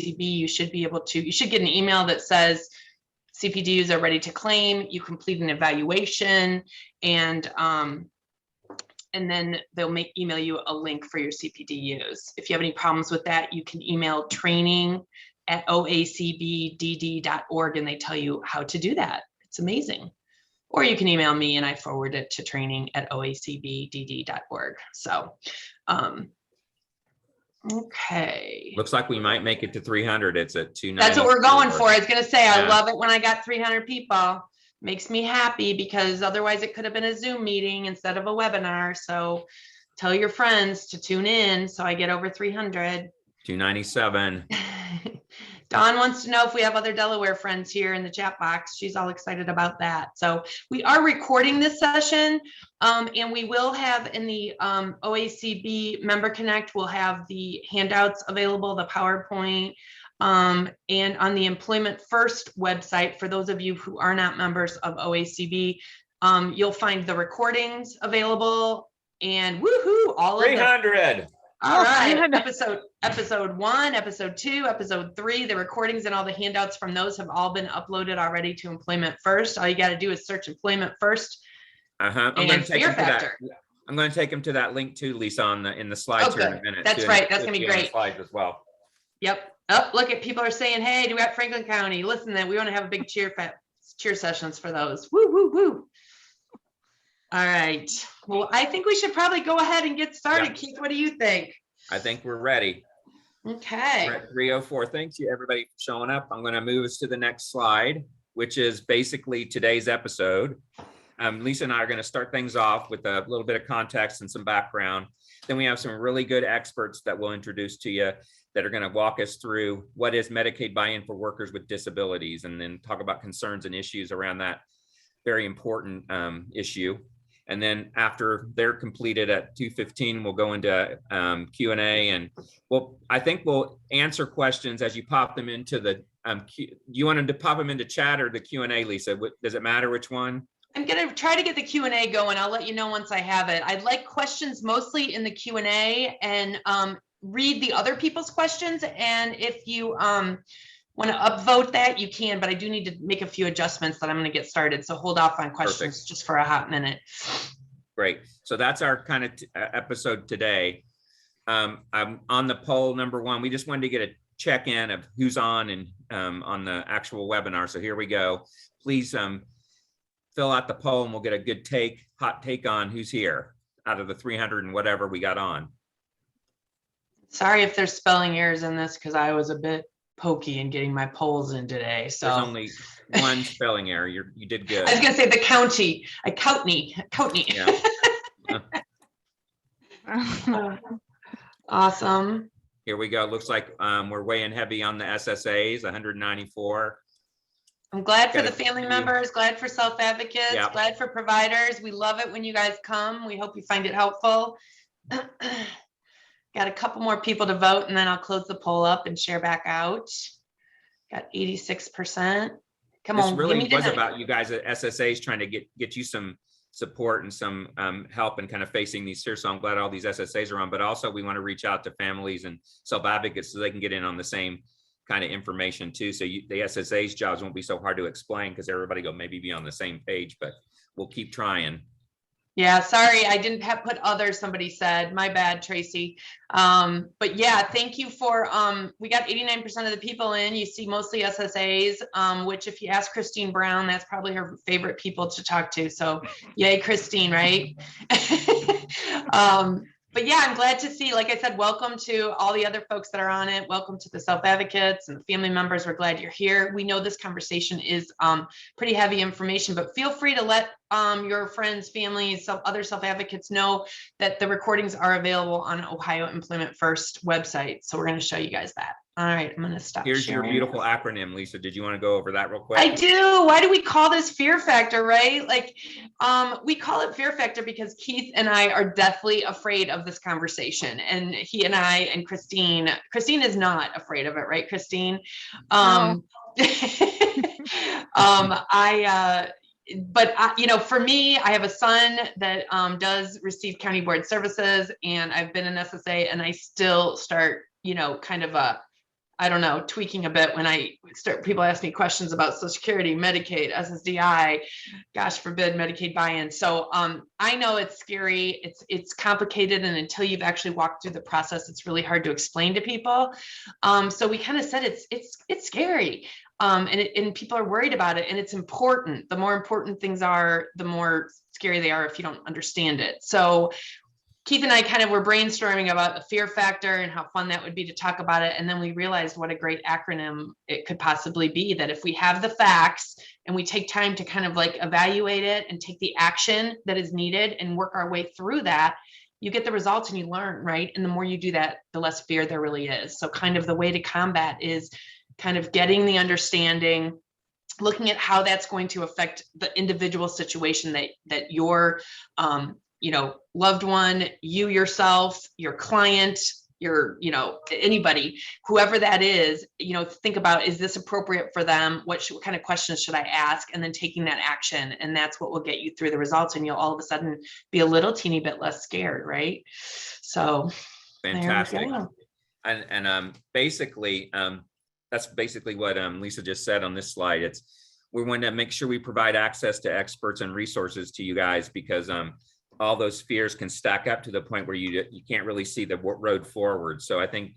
OACB, you should get an email that says CPDs are ready to claim. You complete an evaluation, and then they'll email you a link for your CPDUs. If you have any problems with that, you can email training@oacbdd.org, and they tell you how to do that. It's amazing. Or you can email me and I forward it to training@oacbdd.org. So, okay. Looks like we might make it to 300. It's at 290. That's what we're going for. I was going to say, Yeah. I love it when I got 300 people. Makes me happy because otherwise it could have been a Zoom meeting instead of a webinar. So tell your friends to tune in so I get over 300. 297. Dawn wants to know if we have other Delaware friends here in the chat box. She's all excited about that. So we are recording this session, and we will have in the OACB Member Connect, we'll have the handouts available, the PowerPoint, and on the Employment First website, for those of you who are not members of OACB, you'll find the recordings available, and woohoo, all 300. All right, episode 1, episode 2, episode 3, the recordings and all the handouts from those have all been uploaded already to Employment First. All you got to do is search Employment First. I'm going to take them to that link too, Lisa, in the slides here in a minute. That's right. That's going to be great. Slides as well. Yep. Oh, look at people are saying, hey, do we have Franklin County? Listen, that we want to have a big cheer sessions for those. Woo, woo, woo. All right. Well, I think we should probably go ahead and get started. Yeah. Keith, what do you think? I think we're ready. Okay. We're at 304. Thanks you everybody for showing up. I'm going to move us to the next slide, which is basically today's episode. Lisa and I are going to start things off with a little bit of context and some background. Then we have some really good experts that we'll introduce to you that are going to walk us through what is Medicaid buy-in for workers with disabilities, and then talk about concerns and issues around that very important issue. And then after they're completed at 2:15, we'll go into Q&A, and I think we'll answer questions as you pop them into the, you wanted to pop them into chat or the Q&A, Lisa? Does it matter which one? I'm going to try to get the Q&A going. I'll let you know once I have it. I'd like questions mostly in the Q&A, and read the other people's questions. And if you want to upvote that, you can, but I do need to make a few adjustments that I'm going to get started. So hold off on questions. Perfect. Just for a hot minute. Great. So that's our kind of episode today. I'm on the poll number 1. We just wanted to get a check-in of who's on and on the actual webinar. So here we go. Please fill out the poll and we'll get a good hot take on who's here out of the 300 and whatever we got on. Sorry if there's spelling errors in this, because I was a bit pokey in getting my polls in today. So there's only one spelling error. You did good. I was gonna say the county. Yeah. Awesome. Here we go. Looks like we're weighing heavy on the SSAs, 194. I'm glad for the family members, glad for self-advocates, yep. Glad for providers. We love it when you guys come. We hope you find it helpful. Got a couple more people to vote, and then I'll close the poll up and share back out. Got 86%. Come on. This really was about you guys at SSAs trying to get you some support and some help and kind of facing these here. So I'm glad all these SSAs are on, but also we want to reach out to families and self-advocates so they can get in on the same kind of information too. So the SSA's jobs won't be so hard to explain because everybody will maybe be on the same page, but we'll keep trying. Yeah, sorry, I didn't put others, somebody said. My bad, Tracy. But yeah, thank you for, we got 89% of the people in. You see mostly SSAs, which if you ask Christine Brown, that's probably her favorite people to talk to. So yay, Christine, right? But yeah, I'm glad to see, like I said, welcome to all the other folks that are on it. Welcome to the self-advocates and the family members. We're glad you're here. We know this conversation is pretty heavy information, but feel free to let your friends, families, other self-advocates know that the recordings are available on Ohio Employment First website. So we're going to show you guys that. All right, I'm going to stop Here's sharing. Your beautiful acronym, Lisa. Did you want to go over that real quick? I do. Why do we call this fear factor, right? Like, we call it fear factor because Keith and I are deathly afraid of this conversation. And he and I and Christine is not afraid of it, right, Christine? No. You know, for me, I have a son that does receive county board services, and I've been an SSA, and I still start, you know, kind of I don't know, tweaking a bit when people ask me questions about Social Security, Medicaid, SSDI, gosh forbid, Medicaid buy-in. So I know it's scary, it's complicated, and until you've actually walked through the process, it's really hard to explain to people. So we kind of said it's scary, and people are worried about it, and it's important. The more important things are, the more scary they are if you don't understand it. So Keith and I kind of were brainstorming about the fear factor and how fun that would be to talk about it. And then we realized what a great acronym it could possibly be, that if we have the facts and we take time to kind of like evaluate it and take the action that is needed and work our way through that, you get the results and you learn, right? And the more you do that, the less fear there really is. So kind of the way to combat is kind of getting the understanding, looking at how that's going to affect the individual situation that your loved one, you yourself, your client, your, anybody, whoever that is, think about, is this appropriate for them? What kind of questions should I ask? And then taking that action. And that's what will get you through the results. And you'll all of a sudden be a little teeny bit less scared, right? So fantastic. And basically, that's basically what Lisa just said on this slide. We want to make sure we provide access to experts and resources to you guys, because all those fears can stack up to the point where you can't really see the road forward. So I think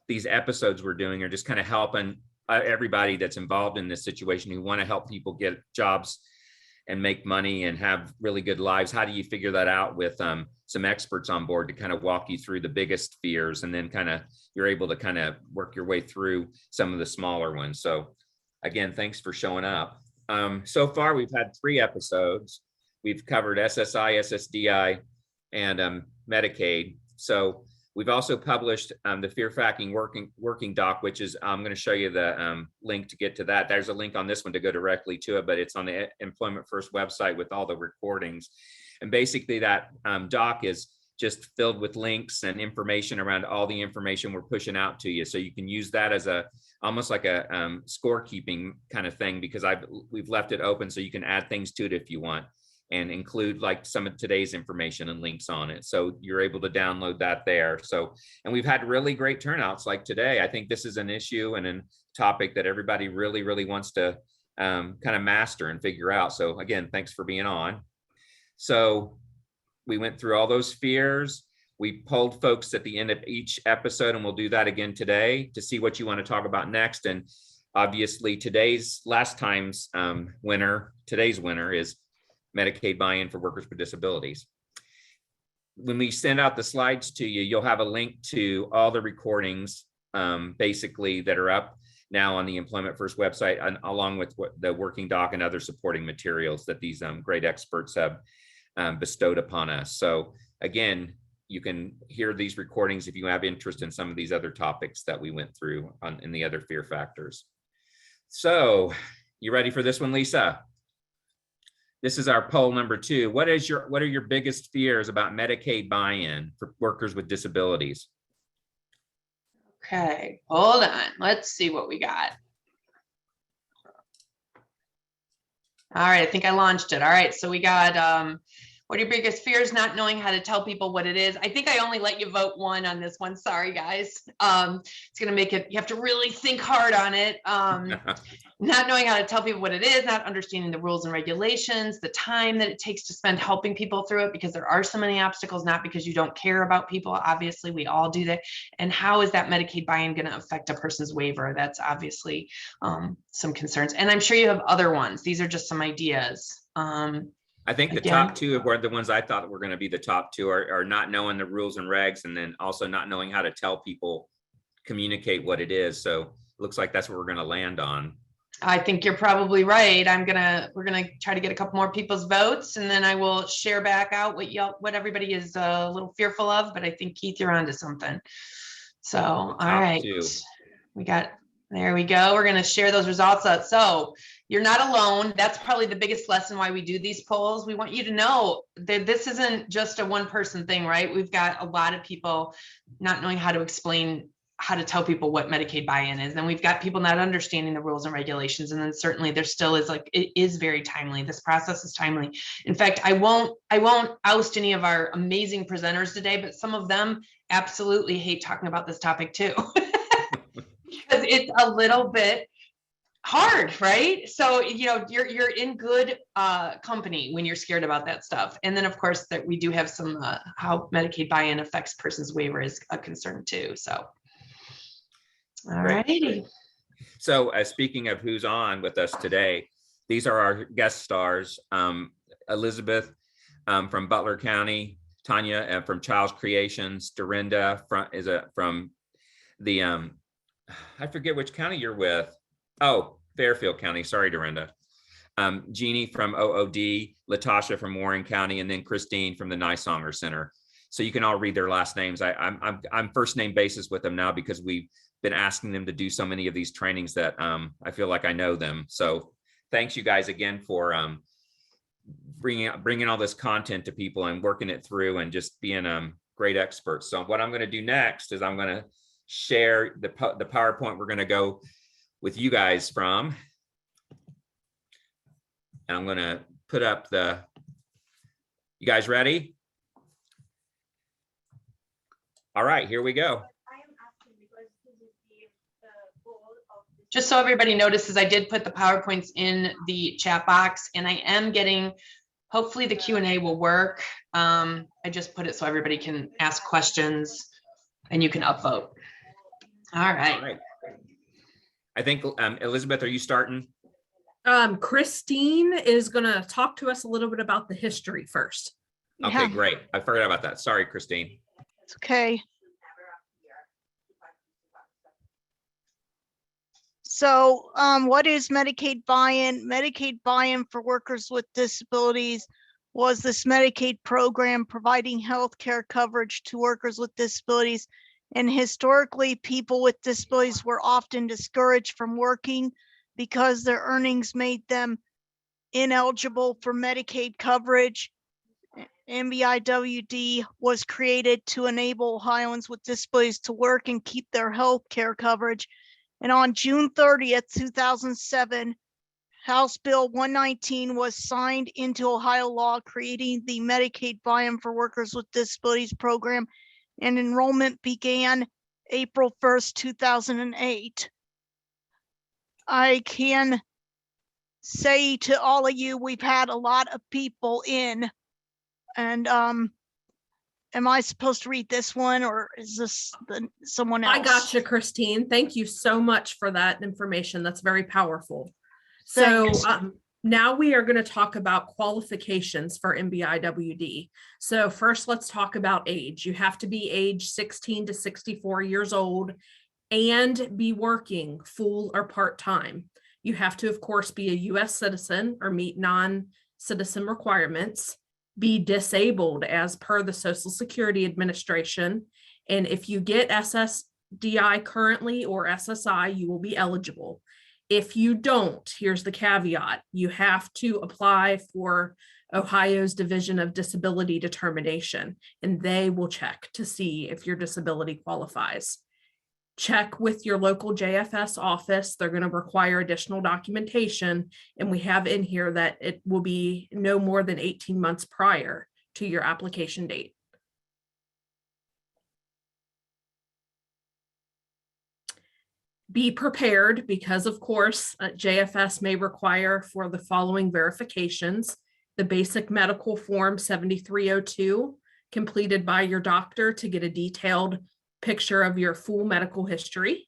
these episodes we're doing are just kind of helping everybody that's involved in this situation, who want to help people get jobs and make money and have really good lives. How do you figure that out with some experts on board to kind of walk you through the biggest fears, and then kind of you're able to kind of work your way through some of the smaller ones. So again, thanks for showing up. So far, we've had 3 episodes. We've covered SSI, SSDI, and Medicaid. So we've also published the Fear Facting working doc, which is, I'm going to show you the link to get to that. There's a link on this one to go directly to it, but it's on the Employment First website with all the recordings. And basically that doc is just filled with links and information around all the information we're pushing out to you. So you can use that as almost like a scorekeeping kind of thing, because we've left it open so you can add things to it if you want, and include like some of today's information and links on it. So you're able to download that there. So, and we've had really great turnouts like today. I think this is an issue and a topic that everybody really, really wants to kind of master and figure out. So again, thanks for being on. So we went through all those fears. We polled folks at the end of each episode, and we'll do that again today to see what you want to talk about next. And obviously today's winner is Medicaid buy-in for workers with disabilities. When we send out the slides to you, you'll have a link to all the recordings basically that are up now on the Employment First website, and along with the working doc and other supporting materials that these great experts have bestowed upon us. So again, you can hear these recordings if you have interest in some of these other topics that we went through in the other fear factors. So you ready for this one, Lisa? This is our poll number 2. What are your biggest fears about Medicaid buy-in for workers with disabilities? Okay, hold on. Let's see what we got. All right, I think I launched it. All right, so we got, what are your biggest fears? Not knowing how to tell people what it is. I think I only let you vote 1 on this one. Sorry, guys. It's going to make it, you have to really think hard on it. Not knowing how to tell people what it is, not understanding the rules and regulations, the time that it takes to spend helping people through it, because there are so many obstacles, not because you don't care about people. Obviously, we all do that. And how is that Medicaid buy-in going to affect a person's waiver? That's obviously some concerns. And I'm sure you have other ones. These are just some ideas. I think the top 2 were the ones I thought were going to be the top 2 are not knowing the rules and regs, and then also not knowing how to tell people, communicate what it is. So it looks like that's what we're going to land on. I think you're probably right. We're gonna try to get a couple more people's votes, and then I will share back out what everybody is a little fearful of. But I think Keith, you're onto something. So all right, there we go. We're gonna share those results out. So you're not alone. That's probably the biggest lesson why we do these polls. We want you to know that this isn't just a one-person thing, right? We've got a lot of people not knowing how to explain, how to tell people what Medicaid buy-in is. Then we've got people not understanding the rules and regulations. And then certainly there still is, like, it is very timely. This process is timely. In fact, I won't oust any of our amazing presenters today, but some of them absolutely hate talking about this topic too. Because it's a little bit hard, right? So, you know, you're in good company when you're scared about that stuff. And then of course that we do have some how Medicaid buy-in affects persons waiver is a concern too. So all righty. So speaking of who's on with us today, these are our guest stars. Elizabeth from Butler County, Tanya from Child's Creations, Dorinda from the I forget which county you're with. Oh, Fairfield County. Sorry, Dorinda. Jeannie from OOD, Latasha from Warren County, and then Christine from the Nisonger Center. So you can all read their last names. I'm first name basis with them now because we've been asking them to do so many of these trainings that I feel like I know them. So thanks you guys again for bringing all this content to people and working it through and just being great experts. So what I'm going to do next is I'm going to share the PowerPoint we're going to go with you guys from. And I'm going to put up you guys ready? All right, here we go. Just so everybody notices, I did put the PowerPoints in the chat box and I am getting, hopefully the Q&A will work. I just put it so everybody can ask questions and you can upvote. All right. I think, Elizabeth, are you starting? Christine is going to talk to us a little bit about the history first. Okay, great. I forgot about that. Sorry, Christine. It's okay. So what is Medicaid buy-in? Medicaid buy-in for workers with disabilities was this Medicaid program providing health care coverage to workers with disabilities. And historically, people with disabilities were often discouraged from working because their earnings made them ineligible for Medicaid coverage. MBIWD was created to enable Ohioans with disabilities to work and keep their health care coverage. And on June 30th, 2007, House Bill 119 was signed into Ohio law, creating the Medicaid buy-in for workers with disabilities program, and enrollment began April 1st, 2008. I can say to all of you, we've had a lot of people in, and am I supposed to read this one or is this someone else? I got you, Christine. Thank you so much for that information. That's very powerful. Thanks. So now we are going to talk about qualifications for MBIWD. So first, let's talk about age. You have to be age 16 to 64 years old and be working full or part-time. You have to, of course, be a U.S. citizen or meet non-citizen requirements, be disabled as per the Social Security Administration. And if you get SSDI currently or SSI, you will be eligible. If you don't, here's the caveat, you have to apply for Ohio's Division of Disability Determination, and they will check to see if your disability qualifies. Check with your local JFS office. They're going to require additional documentation, and we have in here that it will be no more than 18 months prior to your application date. Be prepared because, of course, JFS may require for the following verifications: the basic medical form 7302, completed by your doctor to get a detailed picture of your full medical history;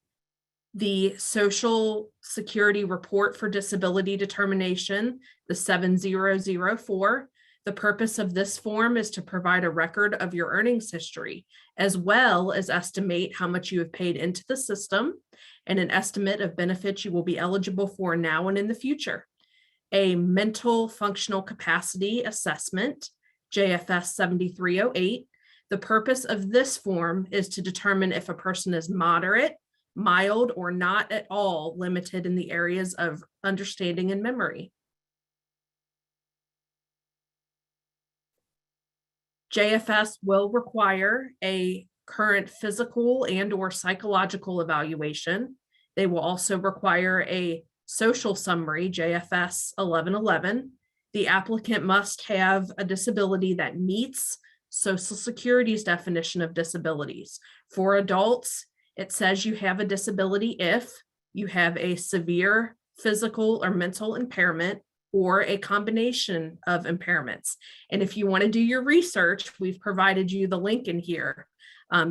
the Social Security report for disability determination, the 7004. The purpose of this form is to provide a record of your earnings history, as well as estimate how much you have paid into the system and an estimate of benefits you will be eligible for now and in the future. A mental functional capacity assessment, JFS 7308. The purpose of this form is to determine if a person is moderate, mild, or not at all limited in the areas of understanding and memory. JFS will require a current physical and or psychological evaluation. They will also require a social summary, JFS 1111. The applicant must have a disability that meets Social Security's definition of disabilities. For adults, it says you have a disability if you have a severe physical or mental impairment, or a combination of impairments. And if you want to do your research, we've provided you the link in here.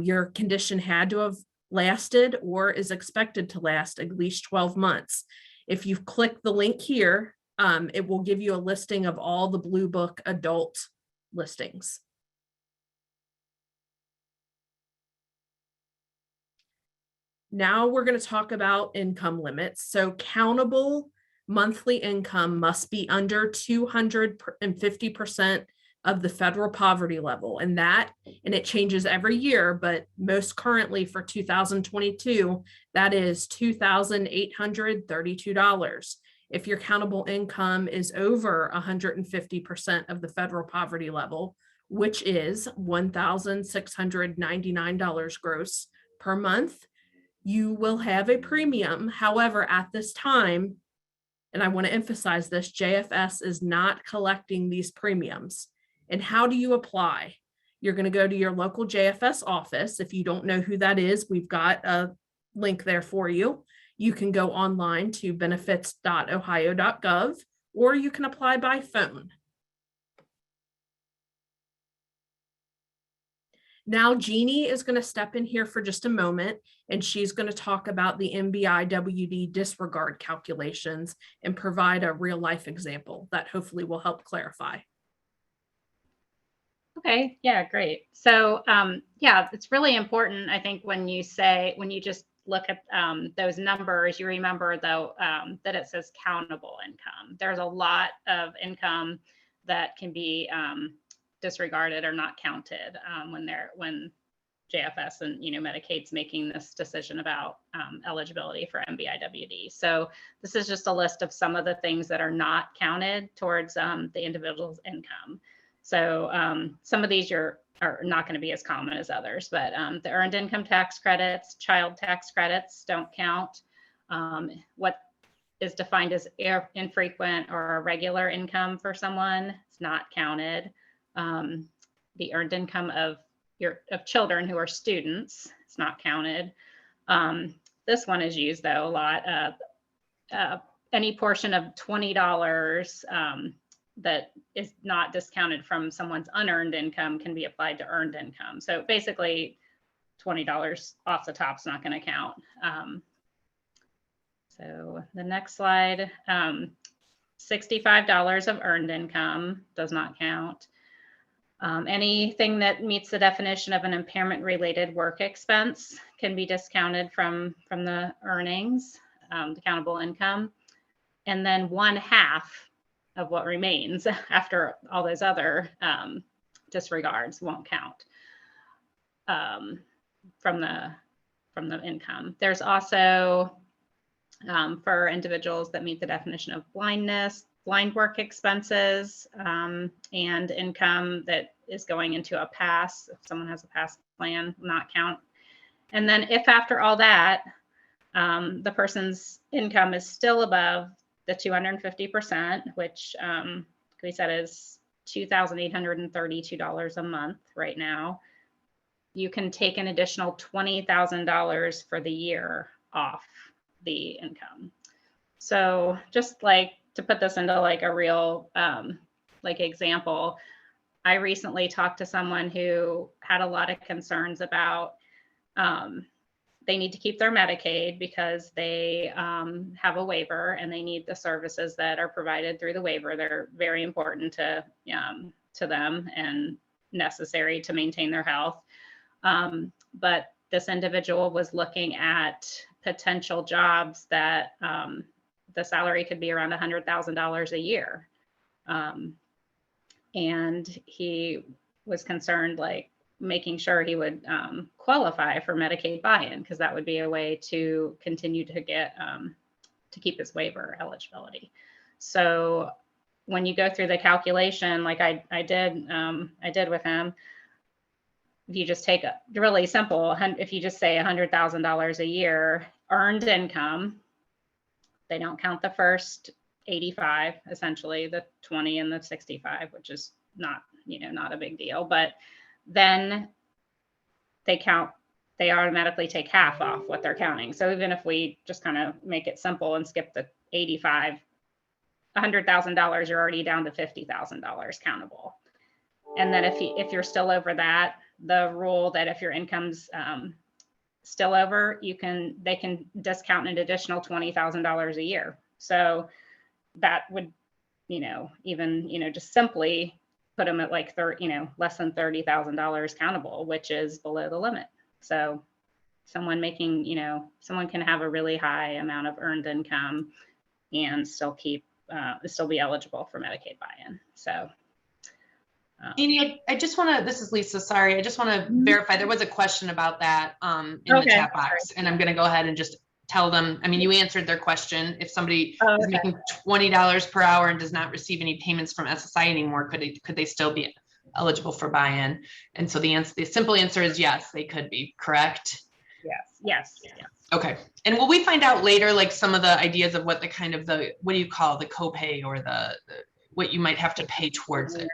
Your condition had to have lasted or is expected to last at least 12 months. If you click the link here, it will give you a listing of all the Blue Book adult listings. Now we're going to talk about income limits. So countable monthly income must be under 250% of the federal poverty level. And it changes every year, but most currently for 2022, that is $2,832. If your countable income is over 150% of the federal poverty level, which is $1,699 gross per month, you will have a premium. However, at this time, and I want to emphasize this, JFS is not collecting these premiums. And how do you apply? You're going to go to your local JFS office. If you don't know who that is, we've got a link there for you. You can go online to benefits.ohio.gov, or you can apply by phone. Now, Jeannie is going to step in here for just a moment, and she's going to talk about the MBIWD disregard calculations and provide a real life example that hopefully will help clarify. Okay, yeah, great. So yeah, it's really important, I think, when you just look at those numbers, you remember though that it says countable income. There's a lot of income that can be disregarded or not counted when JFS and Medicaid's making this decision about eligibility for MBIWD. So this is just a list of some of the things that are not counted towards the individual's income. So some of these are not going to be as common as others, but the earned income tax credits, child tax credits don't count. What is defined as infrequent or irregular income for someone, it's not counted. The earned income of children who are students, it's not counted. This one is used though a lot. Any portion of $20 that is not discounted from someone's unearned income can be applied to earned income. So basically $20 off the top is not going to count. So the next slide, $65 of earned income does not count. Anything that meets the definition of an impairment related work expense can be discounted from the earnings, the countable income. And then 1/2 of what remains after all those other disregards won't count from the income. There's also for individuals that meet the definition of blindness, blind work expenses, and income that is going into a PASS. If someone has a PASS plan, will not count. And then if after all that, the person's income is still above the 250%, which we said is $2,832 a month right now, you can take an additional $20,000 for the year off the income. So just like to put this into like a real example, I recently talked to someone who had a lot of concerns about they need to keep their Medicaid because they have a waiver and they need the services that are provided through the waiver. They're very important to them and necessary to maintain their health. But this individual was looking at potential jobs that the salary could be around $100,000 a year. And he was concerned, like, making sure he would qualify for Medicaid Buy-In, because that would be a way to continue to get to keep his waiver eligibility. So when you go through the calculation, like I did with him, if you just take a really simple, if you just say $100,000 a year earned income, they don't count the first 85, essentially the 20 and the 65, which is not, not a big deal, but then they count they automatically take half off what they're counting. So even if we just kind of make it simple and skip the 85, $100,000, you're already down to $50,000 countable. And then if you're still over that, the rule that if your income's still over, they can discount an additional $20,000 a year. So that would, even, just simply put them at like less than $30,000 countable, which is below the limit. So someone making, someone can have a really high amount of earned income and still be eligible for Medicaid buy-in. So. Jeannie, I just want to, this is Lisa, sorry. I just want to verify, there was a question about that in the chat box, and I'm going to go ahead and just tell them, you answered their question. If somebody is making $20 per hour and does not receive any payments from SSI anymore, could they still be eligible for buy-in? And so the simple answer is yes, they could be, correct? Yes. Okay. And will we find out later, like some of the ideas of what what do you call the copay or what you might have to pay towards it?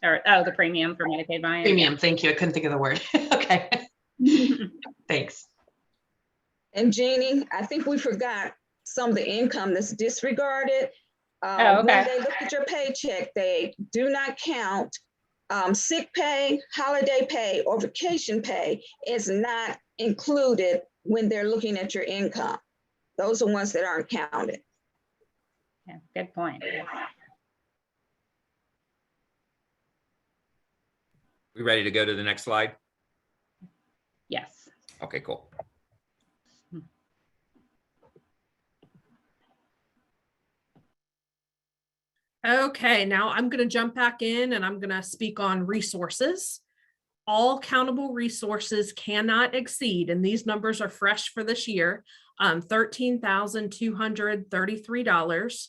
Or the premium for Medicaid buy-in. Premium, thank you. I couldn't think of the word. Okay. Thanks. And Jeannie, I think we forgot some of the income that's disregarded. Okay. When they look at your paycheck, they do not count sick pay, holiday pay, or vacation pay is not included when they're looking at your income. Those are ones that aren't counted. Yeah, good point. We ready to go to the next slide? Yes. Okay, cool. Okay, now I'm going to jump back in and I'm going to speak on resources. All countable resources cannot exceed, and these numbers are fresh for this year, $13,233.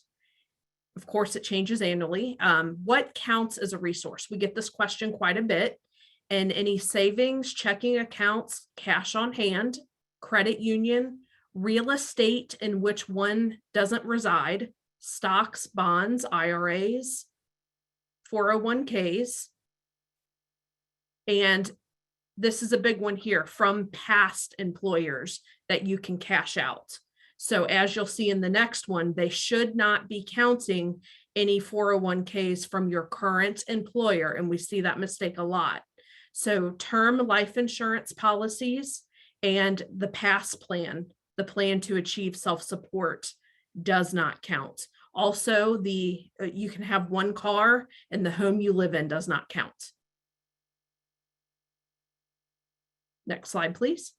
Of course, it changes annually. What counts as a resource? We get this question quite a bit. And any savings, checking accounts, cash on hand, credit union, real estate in which one doesn't reside, stocks, bonds, IRAs, 401ks. And this is a big one here, from past employers that you can cash out. So as you'll see in the next one, they should not be counting any 401ks from your current employer. And we see that mistake a lot. So term life insurance policies and the past plan, the plan to achieve self-support, does not count. Also, you can have one car and the home you live in does not count. Next slide, please.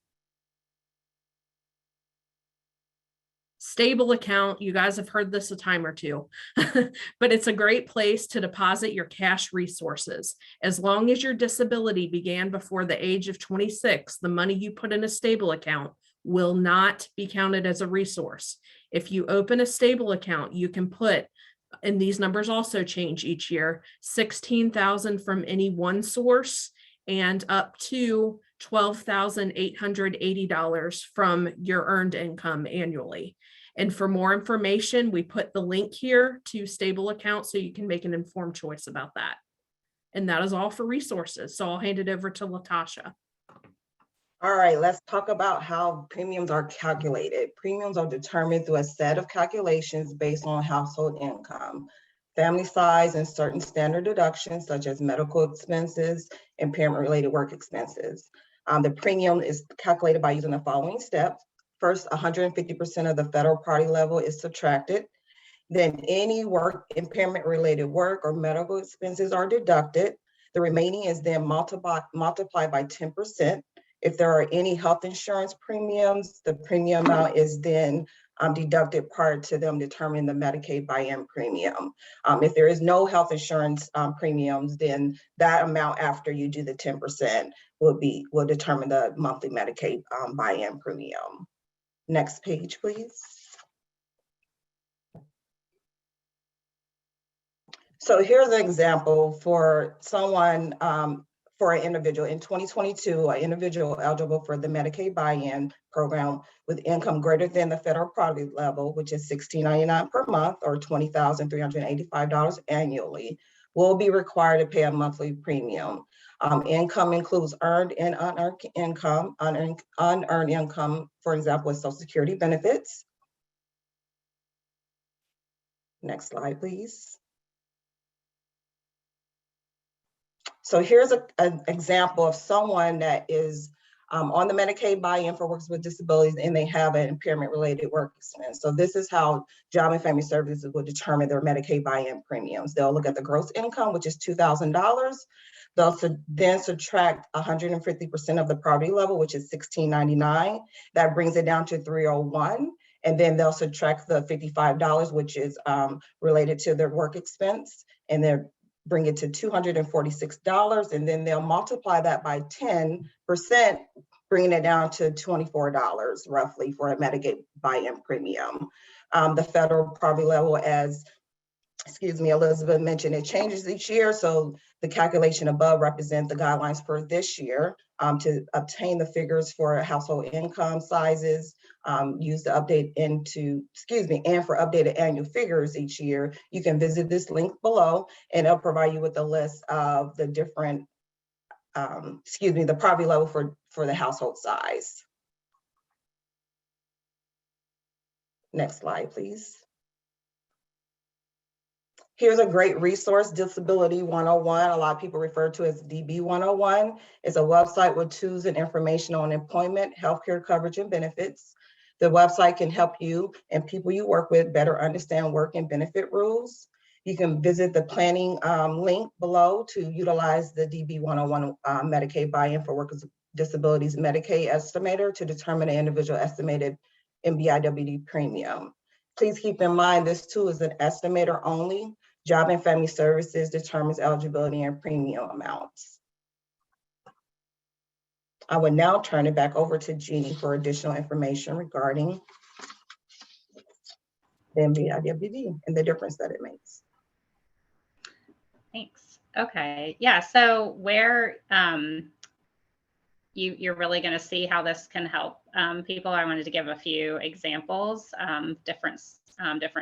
Stable account, you guys have heard this a time or two, but it's a great place to deposit your cash resources. As long as your disability began before the age of 26, the money you put in a stable account will not be counted as a resource. If you open a stable account, you can put, and these numbers also change each year, $16,000 from any one source and up to $12,880 from your earned income annually. And for more information, we put the link here to stable account so you can make an informed choice about that. And that is all for resources. So I'll hand it over to Latasha. All right, let's talk about how premiums are calculated. Premiums are determined through a set of calculations based on household income, family size, and certain standard deductions such as medical expenses, impairment-related work expenses. The premium is calculated by using the following steps. First, 150% of the federal poverty level is subtracted. Then any impairment-related work or medical expenses are deducted. The remaining is then multiplied by 10%. If there are any health insurance premiums, the premium amount is then deducted prior to them determining the Medicaid buy-in premium. If there is no health insurance premiums, then that amount after you do the 10% will determine the monthly Medicaid buy-in premium. Next page, please. So here's an example for someone, for an individual. In 2022, an individual eligible for the Medicaid buy-in program with income greater than the federal poverty level, which is $16.99 per month or $20,385 annually, will be required to pay a monthly premium. Income includes earned and unearned income. Unearned income, for example, is Social Security benefits. Next slide, please. So here's an example of someone that is on the Medicaid buy-in for workers with disabilities, and they have an impairment-related work expense. So this is how Job and Family Services will determine their Medicaid buy-in premiums. They'll look at the gross income, which is $2,000. They'll then subtract 150% of the poverty level, which is $1,699. That brings it down to $301. And then they'll subtract the $55, which is related to their work expense, and they'll bring it to $246. And then they'll multiply that by 10%, bringing it down to $24 roughly for a Medicaid buy-in premium. The federal poverty level, as Elizabeth mentioned, it changes each year. So the calculation above represent the guidelines for this year. To obtain the figures for household income sizes, use the update and for updated annual figures each year, you can visit this link below, and it'll provide you with a list of the different, the poverty level for the household size. Next slide, please. Here's a great resource, Disability 101. A lot of people refer to it as DB 101. It's a website with tools and information on employment, healthcare coverage, and benefits. The website can help you and people you work with better understand work and benefit rules. You can visit the planning link below to utilize the DB 101 Medicaid buy-in for workers with disabilities Medicaid estimator to determine an individual estimated MBIWD premium. Please keep in mind this tool is an estimator only. Job and Family Services determines eligibility and premium amounts. I would now turn it back over to Jeannie for additional information regarding the MBIWD and the difference that it makes. Thanks. Okay. Yeah. So where you're really going to see how this can help people, I wanted to give a few examples, different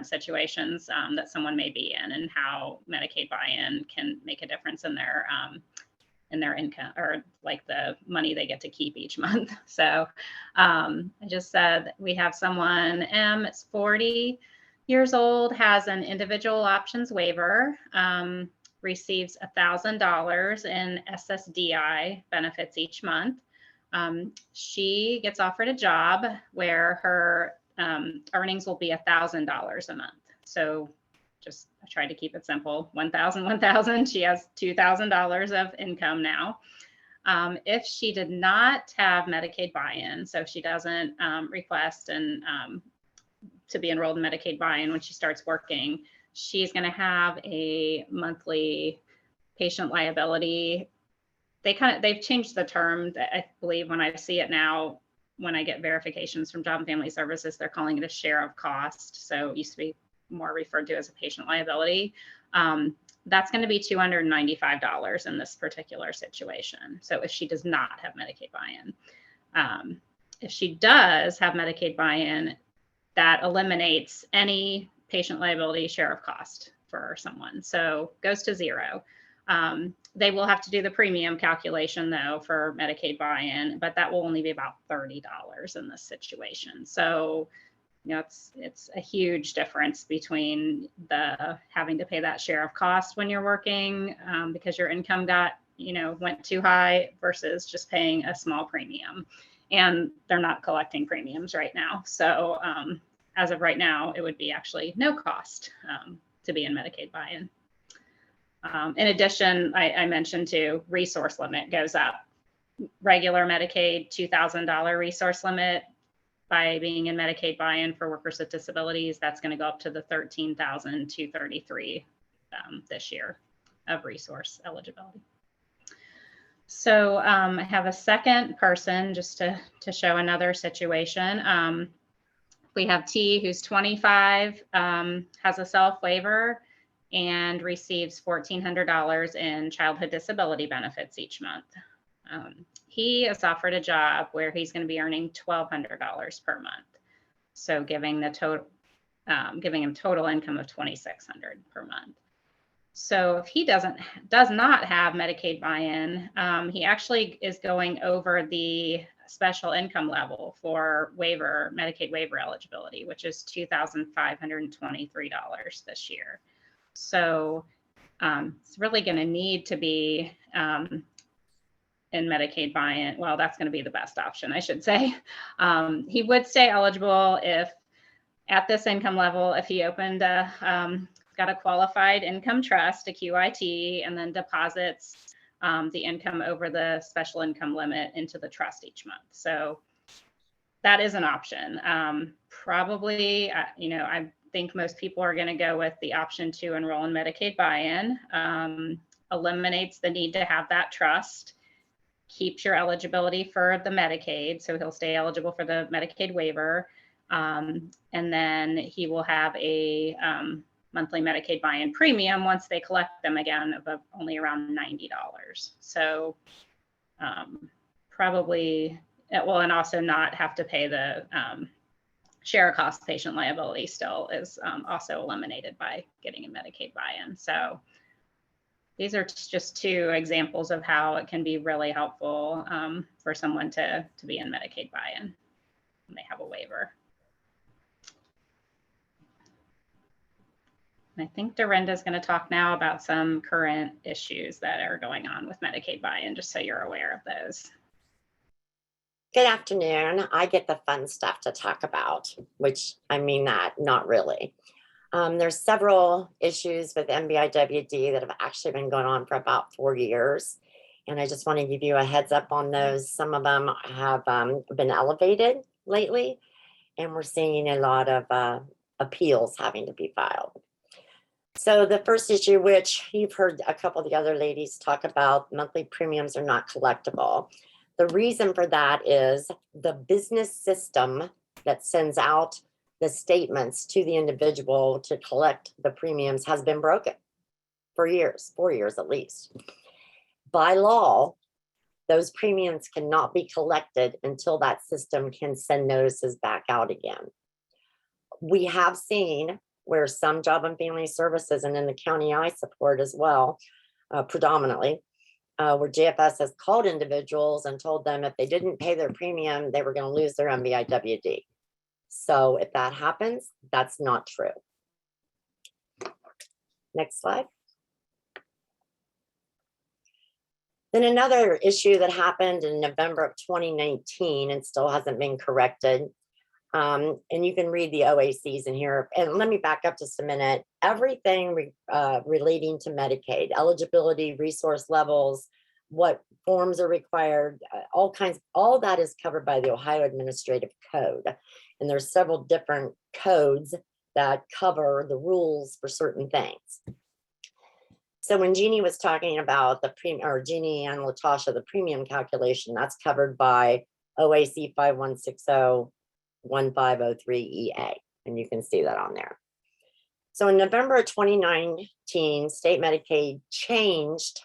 situations that someone may be in, and how Medicaid buy-in can make a difference in their income, or like the money they get to keep each month. So I just said we have someone, M, it's 40 years old, has an individual options waiver, receives $1,000 in SSDI benefits each month. She gets offered a job where her earnings will be $1,000 a month. So just I tried to keep it simple. 1,000. She has $2,000 of income now. If she did not have Medicaid buy-in, so if she doesn't request and to be enrolled in Medicaid buy-in when she starts working, she's going to have a monthly patient liability. They've changed the term. I believe when I see it now, when I get verifications from Job and Family Services, they're calling it a share of cost. So it used to be more referred to as a patient liability. That's going to be $295 in this particular situation. So if she does not have Medicaid buy-in, if she does have Medicaid buy-in, that eliminates any patient liability share of cost for someone. So goes to zero. They will have to do the premium calculation though for Medicaid buy-in, but that will only be about $30 in this situation. So, you know, it's a huge difference between the having to pay that share of cost when you're working because your income went too high versus just paying a small premium. And they're not collecting premiums right now. So as of right now, it would be actually no cost to be in Medicaid buy-in. In addition, I mentioned too, resource limit goes up. Regular Medicaid, $2,000 resource limit. By being in Medicaid buy-in for workers with disabilities, that's going to go up to the $13,233 this year of resource eligibility. So I have a second person just to show another situation. We have T, who's 25, has a self-waiver and receives $1,400 in childhood disability benefits each month. He is offered a job where he's going to be earning $1,200 per month. So giving him total income of $2,600 per month. So if he does not have Medicaid buy-in, he actually is going over the special income level for waiver, Medicaid waiver eligibility, which is $2,523 this year. So it's really going to need to be in Medicaid buy-in. Well, that's going to be the best option, I should say. He would stay eligible if at this income level, if he opened got a qualified income trust, a QIT, and then deposits the income over the special income limit into the trust each month. So that is an option. Probably, I think most people are going to go with the option to enroll in Medicaid buy-in. Eliminates the need to have that trust, keeps your eligibility for the Medicaid, so he'll stay eligible for the Medicaid waiver, and then he will have a monthly Medicaid buy-in premium once they collect them again of only around $90. So probably, well, and also not have to pay the share cost patient liability still is also eliminated by getting a Medicaid buy-in. So these are just two examples of how it can be really helpful for someone to be in Medicaid buy-in when they have a waiver. I think Dorinda's going to talk now about some current issues that are going on with Medicaid buy-in, just so you're aware of those. Good afternoon. I get the fun stuff to talk about, which I mean that, not really. There's several issues with MBIWD that have actually been going on for about 4 years. And I just want to give you a heads up on those. Some of them have been elevated lately, and we're seeing a lot of appeals having to be filed. So the first issue, which you've heard a couple of the other ladies talk about, monthly premiums are not collectible. The reason for that is the business system that sends out the statements to the individual to collect the premiums has been broken for years, 4 years at least. By law, those premiums cannot be collected until that system can send notices back out again. We have seen where some job and family services, and in the county I support as well, predominantly, where JFS has called individuals and told them if they didn't pay their premium, they were going to lose their MBIWD. So if that happens, that's not true. Next slide. Then another issue that happened in November of 2019 and still hasn't been corrected. And you can read the OACs in here. And let me back up just a minute. Everything relating to Medicaid, eligibility, resource levels, what forms are required, all that is covered by the Ohio Administrative Code. And there's several different codes that cover the rules for certain things. So when Jeannie was talking about the premium, or Jeannie and Latasha, the premium calculation, that's covered by OAC 5160-1503-EA, and you can see that on there. So in November of 2019, state Medicaid changed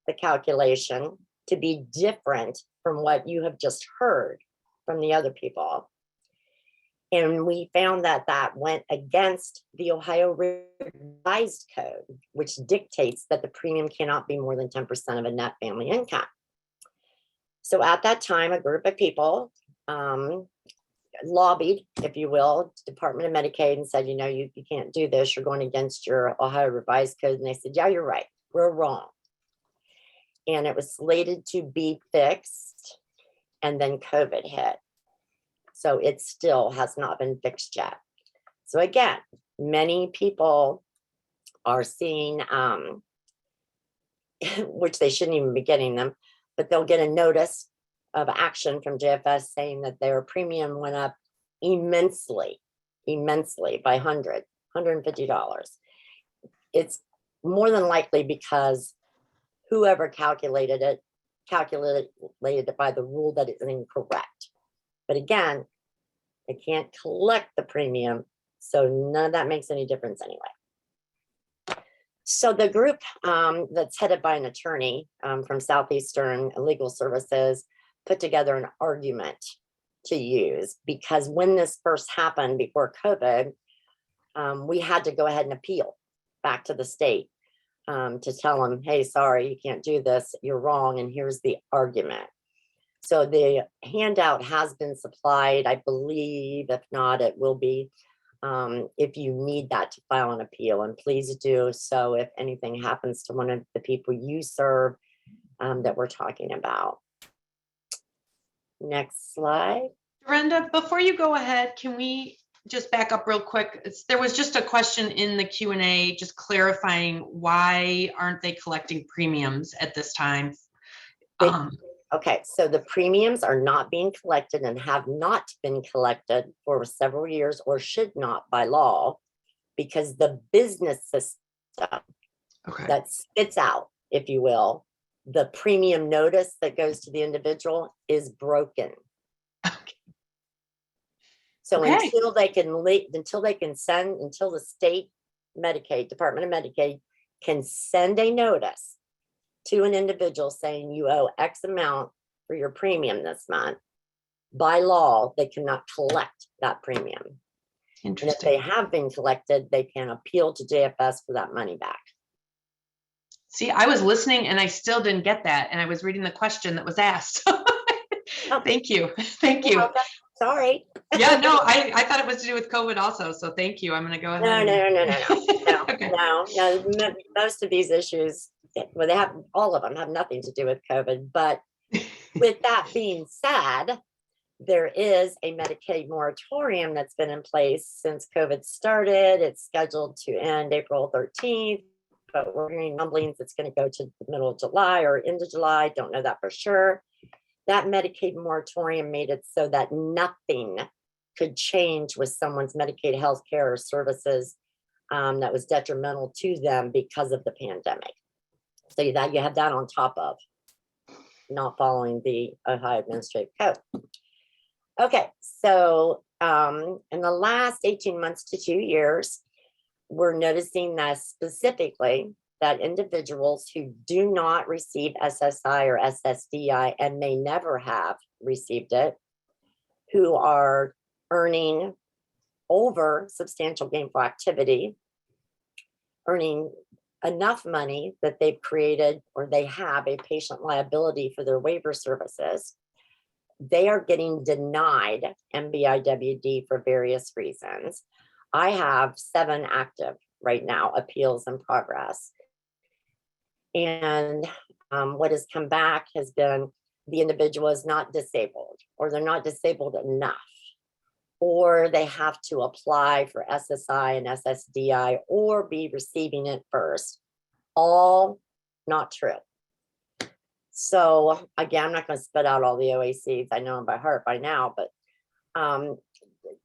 the calculation to be different from what you have just heard from the other people. And we found that that went against the Ohio Revised Code, which dictates that the premium cannot be more than 10% of a net family income. So at that time, a group of people lobbied, if you will, Department of Medicaid and said, you can't do this. You're going against your Ohio Revised Code. And they said, yeah, you're right. We're wrong. And it was slated to be fixed. And then COVID hit. So it still has not been fixed yet. So again, many people are seeing, which they shouldn't even be getting them, but they'll get a notice of action from JFS saying that their premium went up immensely by $150. It's more than likely because whoever calculated it by the rule that is incorrect. But again, they can't collect the premium, so none of that makes any difference anyway. So the group that's headed by an attorney from Southeastern Legal Services put together an argument to use, because when this first happened before COVID, we had to go ahead and appeal back to the state. to tell them, hey, sorry, you can't do this, you're wrong, and here's the argument. So the handout has been supplied, I believe. If not, it will be, if you need that to file an appeal, and please do so if anything happens to one of the people you serve that we're talking about. Next slide. Brenda, before you go ahead, can we just back up real quick? There was just a question in the Q&A, just clarifying why aren't they collecting premiums at this time? Okay, so the premiums are not being collected and have not been collected for several years, or should not by law, because the business system that spits out, if you will, the premium notice that goes to the individual is broken. So until they can send, until the state Medicaid, Department of Medicaid can send a notice to an individual saying you owe X amount for your premium this month, by law, they cannot collect that premium. And if they have been collected, they can appeal to JFS for that money back. See, I was listening and I still didn't get that. And I was reading the question that was asked. Thank you. Thank you. Sorry. Yeah, no, I thought it was to do with COVID also. So thank you. I'm going to go ahead. No. Most of these issues, well, they have, all of them have nothing to do with COVID. But with that being said, there is a Medicaid moratorium that's been in place since COVID started. It's scheduled to end April 13th, but we're hearing rumblings it's going to go to the middle of July or into July. Don't know that for sure. That Medicaid moratorium made it so that nothing could change with someone's Medicaid health care or services that was detrimental to them because of the pandemic. So that you have that on top of not following the Ohio Administrative Code. Okay, so in the last 18 months to 2 years, we're noticing that specifically that individuals who do not receive SSI or SSDI and may never have received it, who are earning over substantial gainful activity, earning enough money that they've created or they have a patient liability for their waiver services, they are getting denied MBIWD for various reasons. I have 7 active right now, appeals in progress. And what has come back has been the individual is not disabled, or they're not disabled enough, or they have to apply for SSI and SSDI or be receiving it first. All not true. So again, I'm not going to spit out all the OACs. I know them by heart by now, but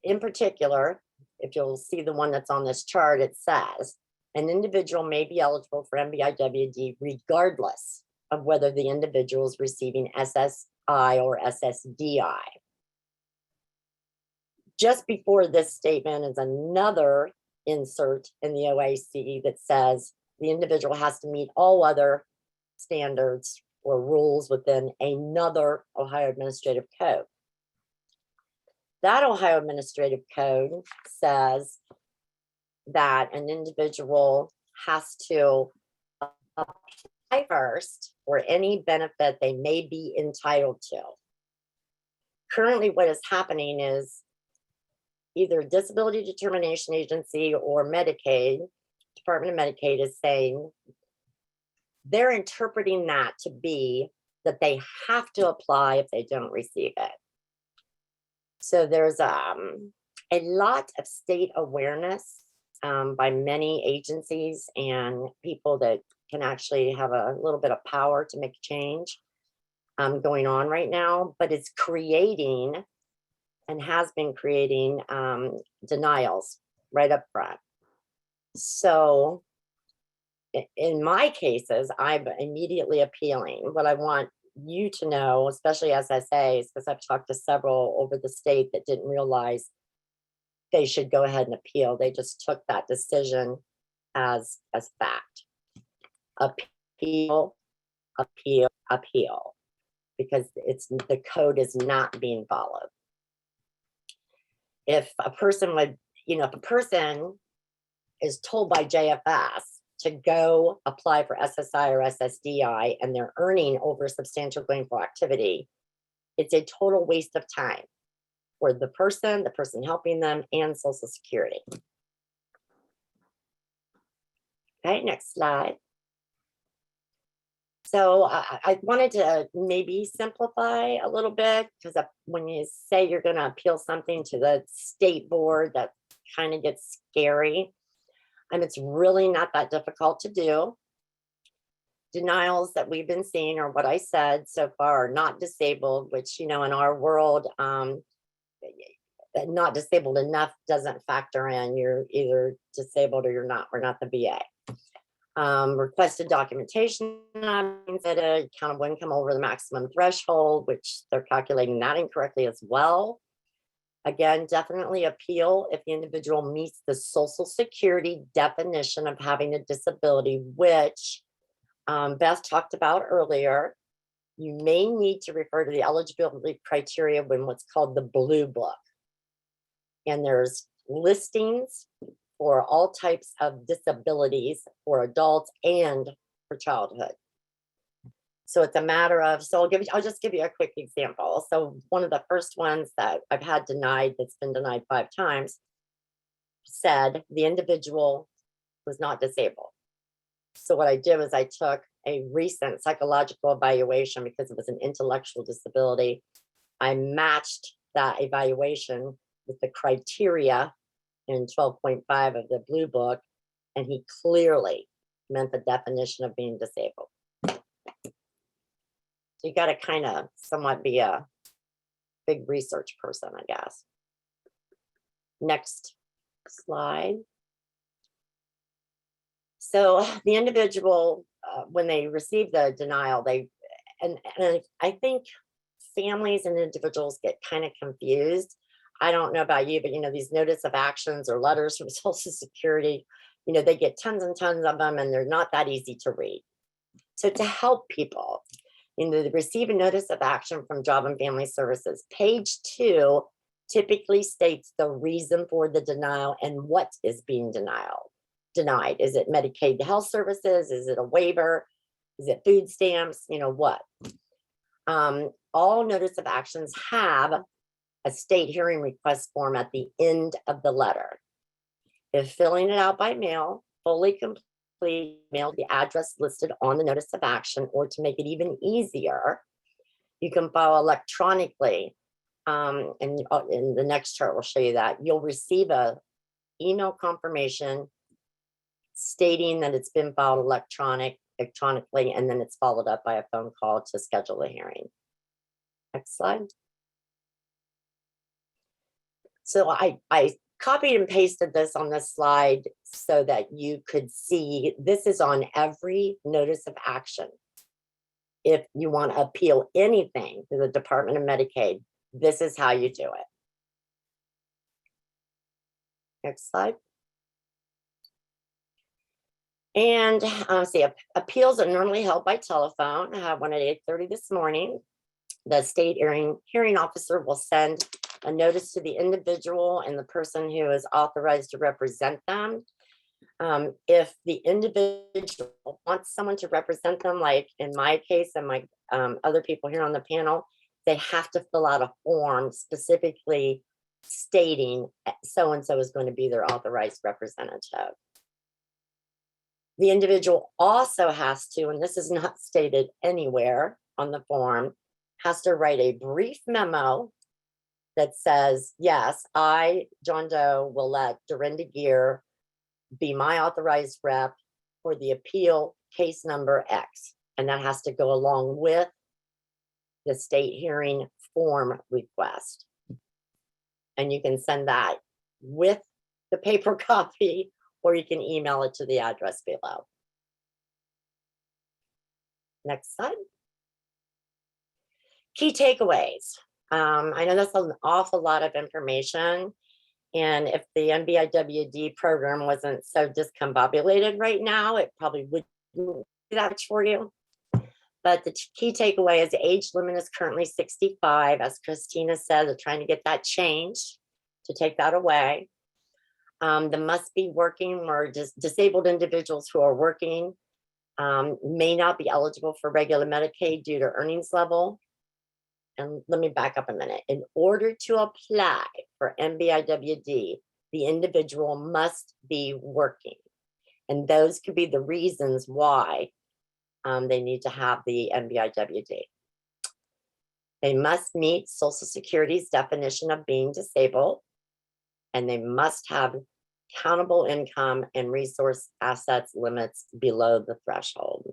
in particular, if you'll see the one that's on this chart, it says an individual may be eligible for MBIWD regardless of whether the individual is receiving SSI or SSDI. Just before this statement is another insert in the OAC that says the individual has to meet all other standards or rules within another Ohio Administrative Code. That Ohio Administrative Code says that an individual has to apply first for any benefit they may be entitled to. Currently, what is happening is either Disability Determination Agency or Medicaid, Department of Medicaid is saying they're interpreting that to be that they have to apply if they don't receive it. So there's a lot of state awareness by many agencies and people that can actually have a little bit of power to make change going on right now, but it's creating and has been creating denials right up front. So in my cases, I'm immediately appealing. What I want you to know, especially SSAs, because I've talked to several over the state that didn't realize they should go ahead and appeal. They just took that decision as fact. Appeal, appeal, appeal, because the code is not being followed. If a person would, if a person is told by JFS to go apply for SSI or SSDI and they're earning over substantial gainful activity, it's a total waste of time for the person helping them, and Social Security. Okay, next slide. So I wanted to maybe simplify a little bit, because when you say you're going to appeal something to the state board, that kind of gets scary. And it's really not that difficult to do. Denials that we've been seeing are what I said so far, are not disabled, which, in our world, not disabled enough doesn't factor in. You're either disabled or you're not. We're not the VA. Requested documentation, countable income over the maximum threshold, which they're calculating that incorrectly as well. Again, definitely appeal if the individual meets the Social Security definition of having a disability, which Beth talked about earlier. You may need to refer to the eligibility criteria when what's called the Blue Book. And there's listings for all types of disabilities for adults and for childhood. So it's a matter of, I'll just give you a quick example. So one of the first ones that I've had denied, that's been denied 5 times, said the individual was not disabled. So what I did was I took a recent psychological evaluation because it was an intellectual disability. I matched that evaluation with the criteria in 12.5 of the Blue Book, and he clearly meant the definition of being disabled. So you got to kind of somewhat be a big research person, I guess. Next slide. So the individual, when they receive the denial, and I think families and individuals get kind of confused. I don't know about you, but these notice of actions or letters from Social Security, they get tons and tons of them, and they're not that easy to read. So to help people, they receive a notice of action from Job and Family Services. Page 2 typically states the reason for the denial and what is being denied. Is it Medicaid health services? Is it a waiver? Is it food stamps? What? All notice of actions have a state hearing request form at the end of the letter. If filling it out by mail, fully complete, mail the address listed on the notice of action, or to make it even easier, you can file electronically. And in the next chart, we'll show you that. You'll receive a email confirmation stating that it's been filed electronically, and then it's followed up by a phone call to schedule a hearing. Next slide. So I copied and pasted this on this slide so that you could see this is on every notice of action. If you want to appeal anything to the Department of Medicaid, this is how you do it. Next slide. And see, appeals are normally held by telephone. I have one at 8:30 this morning. The state hearing officer will send a notice to the individual and the person who is authorized to represent them. If the individual wants someone to represent them, like in my case and my other people here on the panel, they have to fill out a form specifically stating so-and-so is going to be their authorized representative. The individual also has to, and this is not stated anywhere on the form, has to write a brief memo that says, yes, I, John Doe, will let Dorinda Gear be my authorized rep for the appeal case number X. And that has to go along with the state hearing form request. And you can send that with the paper copy, or you can email it to the address below. Next slide. Key takeaways. I know that's an awful lot of information. And if the MBIWD program wasn't so discombobulated right now, it probably wouldn't do that much for you. But the key takeaway is the age limit is currently 65. As Christina said, they're trying to get that changed to take that away. The must be working or just disabled individuals who are working may not be eligible for regular Medicaid due to earnings level. And let me back up a minute. In order to apply for MBIWD, the individual must be working. And those could be the reasons why they need to have the MBIWD. They must meet Social Security's definition of being disabled, and they must have countable income and resource assets limits below the threshold.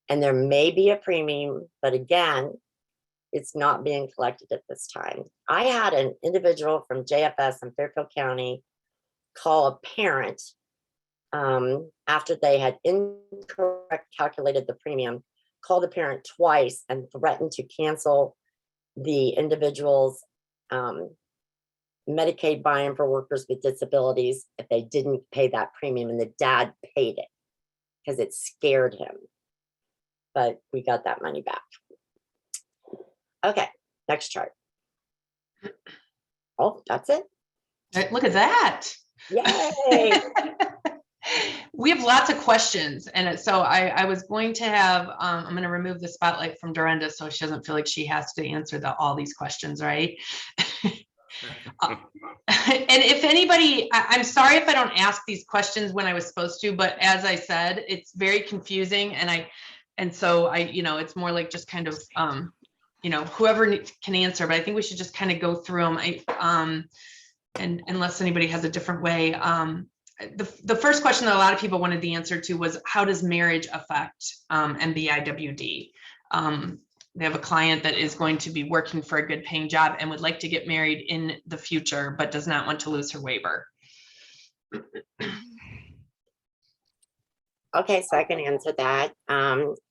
And there may be a premium, but again, it's not being collected at this time. I had an individual from JFS in Fairfield County call a parent after they had incorrect calculated the premium, called the parent twice and threatened to cancel the individual's Medicaid buy-in for workers with disabilities if they didn't pay that premium, and the dad paid it because it scared him. But we got that money back. Okay, next chart. Oh, that's it. Look at that. Yay. We have lots of questions, and so I was going to have, I'm going to remove the spotlight from Dorinda so she doesn't feel like she has to answer all these questions, right? And if anybody, I'm sorry if I don't ask these questions when I was supposed to, but as I said, it's very confusing, and so it's more like just kind of, whoever can answer, but I think we should just kind of go through them. And unless anybody has a different way. The first question that a lot of people wanted the answer to was, how does marriage affect MBIWD? They have a client that is going to be working for a good paying job and would like to get married in the future, but does not want to lose her waiver. Okay, so I can answer that.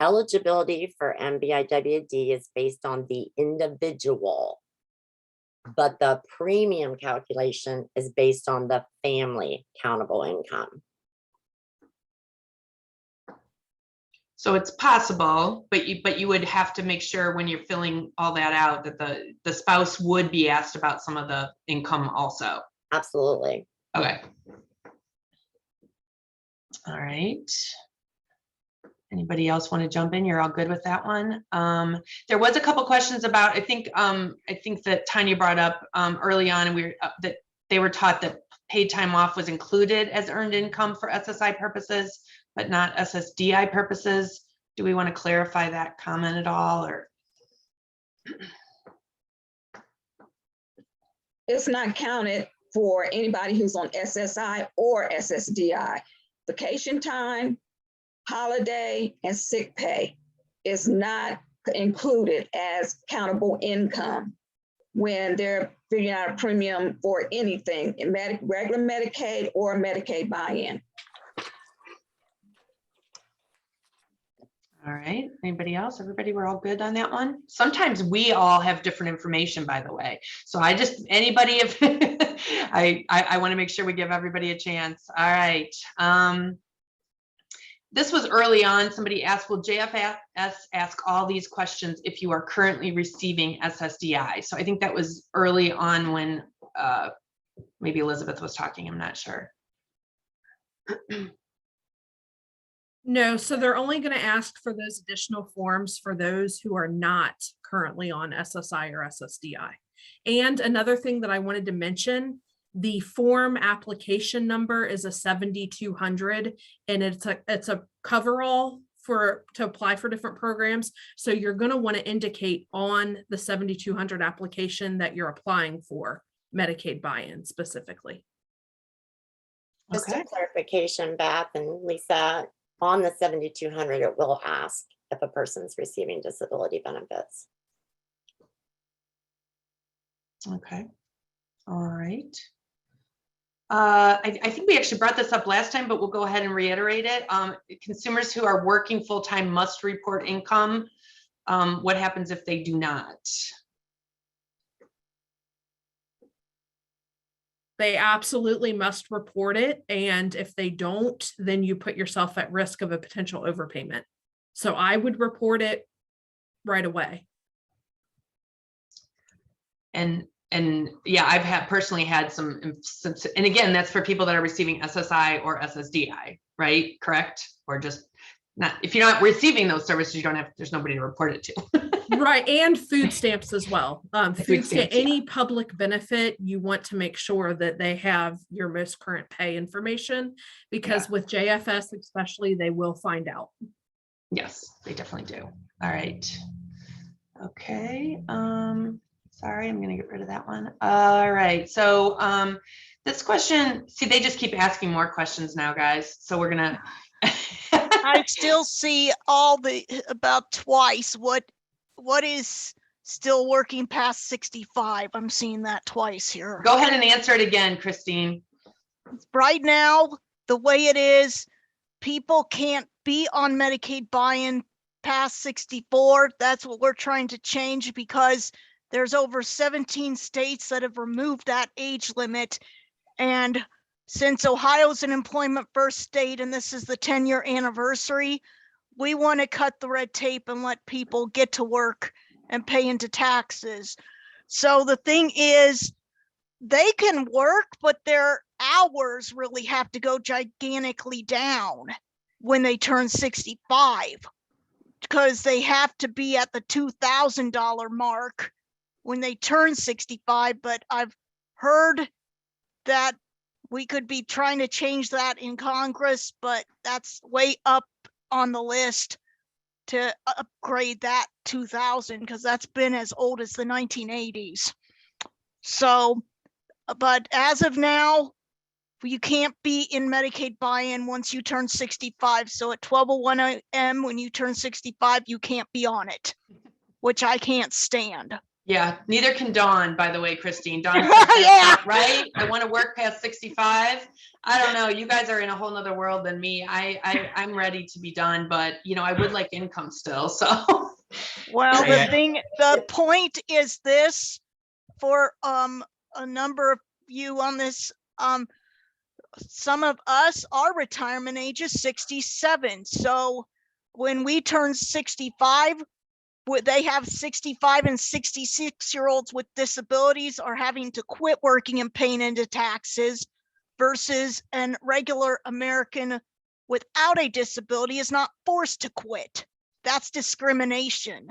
Eligibility for MBIWD is based on the individual, but the premium calculation is based on the family countable income. So it's possible, but you would have to make sure when you're filling all that out that the spouse would be asked about some of the income also. Absolutely. Okay. All right. Anybody else want to jump in? You're all good with that one. There was a couple questions about, I think that Tanya brought up early on, and that they were taught that paid time off was included as earned income for SSI purposes, but not SSDI purposes. Do we want to clarify that comment at all, or? It's not counted for anybody who's on SSI or SSDI. Vacation time, holiday, and sick pay is not included as countable income when they're figuring out a premium for anything in regular Medicaid or Medicaid buy-in. All right, anybody else? Everybody, we're all good on that one? Sometimes we all have different information, by the way. So anybody, if I want to make sure we give everybody a chance. All right. This was early on. Somebody asked, will JFS ask all these questions if you are currently receiving SSDI? So I think that was early on when maybe Elizabeth was talking, I'm not sure. No, so they're only going to ask for those additional forms for those who are not currently on SSI or SSDI. And another thing that I wanted to mention, the form application number is a 7200, and it's a coverall to apply for different programs. So you're going to want to indicate on the 7200 application that you're applying for Medicaid buy-in specifically. Just Okay. a clarification, Beth and Lisa, on the 7200, it will ask if a person's receiving disability benefits. Okay. All right. I think we actually brought this up last time, but we'll go ahead and reiterate it. Consumers who are working full-time must report income. What happens if they do not? They absolutely must report it. And if they don't, then you put yourself at risk of a potential overpayment. So I would report it right away. And and yeah, I've personally had some, and again, that's for people that are receiving SSI or SSDI, right? Correct? Or just not, if you're not receiving those services, you don't have, there's nobody to report it to. Right, and food stamps as well. food stamps, Any public benefit, you want to make sure that they have your most current pay information, because with JFS especially, they will find out. Yes, they definitely do. All right. Okay. Sorry, I'm gonna get rid of that one. All right. So this question, see, they just keep asking more questions now, guys. So we're gonna I still see all the about twice. What is still working past 65? I'm seeing that twice here. go ahead and answer it again, Christine. Right now, the way it is, people can't be on Medicaid buy-in past 64. That's what we're trying to change, because there's over 17 states that have removed that age limit. And since Ohio's an employment first state and this is the 10-year anniversary, we want to cut the red tape and let people get to work and pay into taxes. So the thing is, they can work, but their hours really have to go gigantically down when they turn 65, because they have to be at the $2,000 mark when they turn 65. But I've heard that we could be trying to change that in Congress, but that's way up on the list to upgrade that 2000, because that's been as old as the 1980s. So, but as of now, you can't be in Medicaid buy-in once you turn 65. So at 12:01 a.m. when you turn 65, you can't be on it, which I can't stand. Yeah, neither can Dawn, by the way, Christine. Dawn, Yeah. right? I want to work past 65. I don't know. You guys are in a whole nother world than me. I'm ready to be done, but you know, I would like income still. So, well, the point is this for a number of you on this. Some of us, our retirement age is 67. So when we turn 65, they have 65 and 66-year-olds with disabilities are having to quit working and paying into taxes, versus an regular American without a disability is not forced to quit. That's discrimination.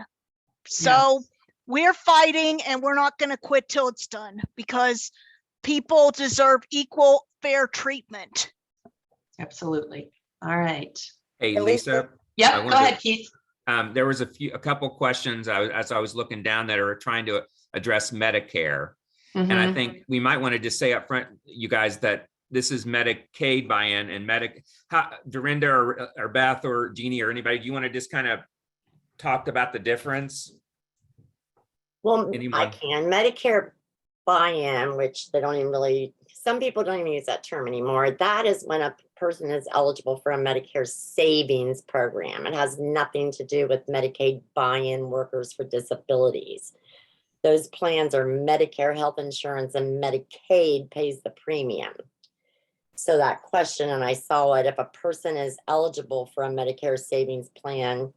So we're fighting, and we're not going to quit till it's done, because people deserve equal, fair treatment. absolutely. All right. Hey, Lisa. Yeah, go ahead, Keith. There was a couple questions as I was looking down that are trying to address Medicare. And I think we might want to just say up front, you guys, that this is Medicaid buy-in and Dorinda or Beth or Jeannie or anybody, do you want to just kind of talk about the difference? Well, I can. Medicare buy-in, which they don't even really, some people don't even use that term anymore. That is when a person is eligible for a Medicare savings program. It has nothing to do with Medicaid buy-in workers for disabilities. Those plans are Medicare health insurance, and Medicaid pays the premium. So that question, and I saw it, if a person is eligible for a Medicare savings plan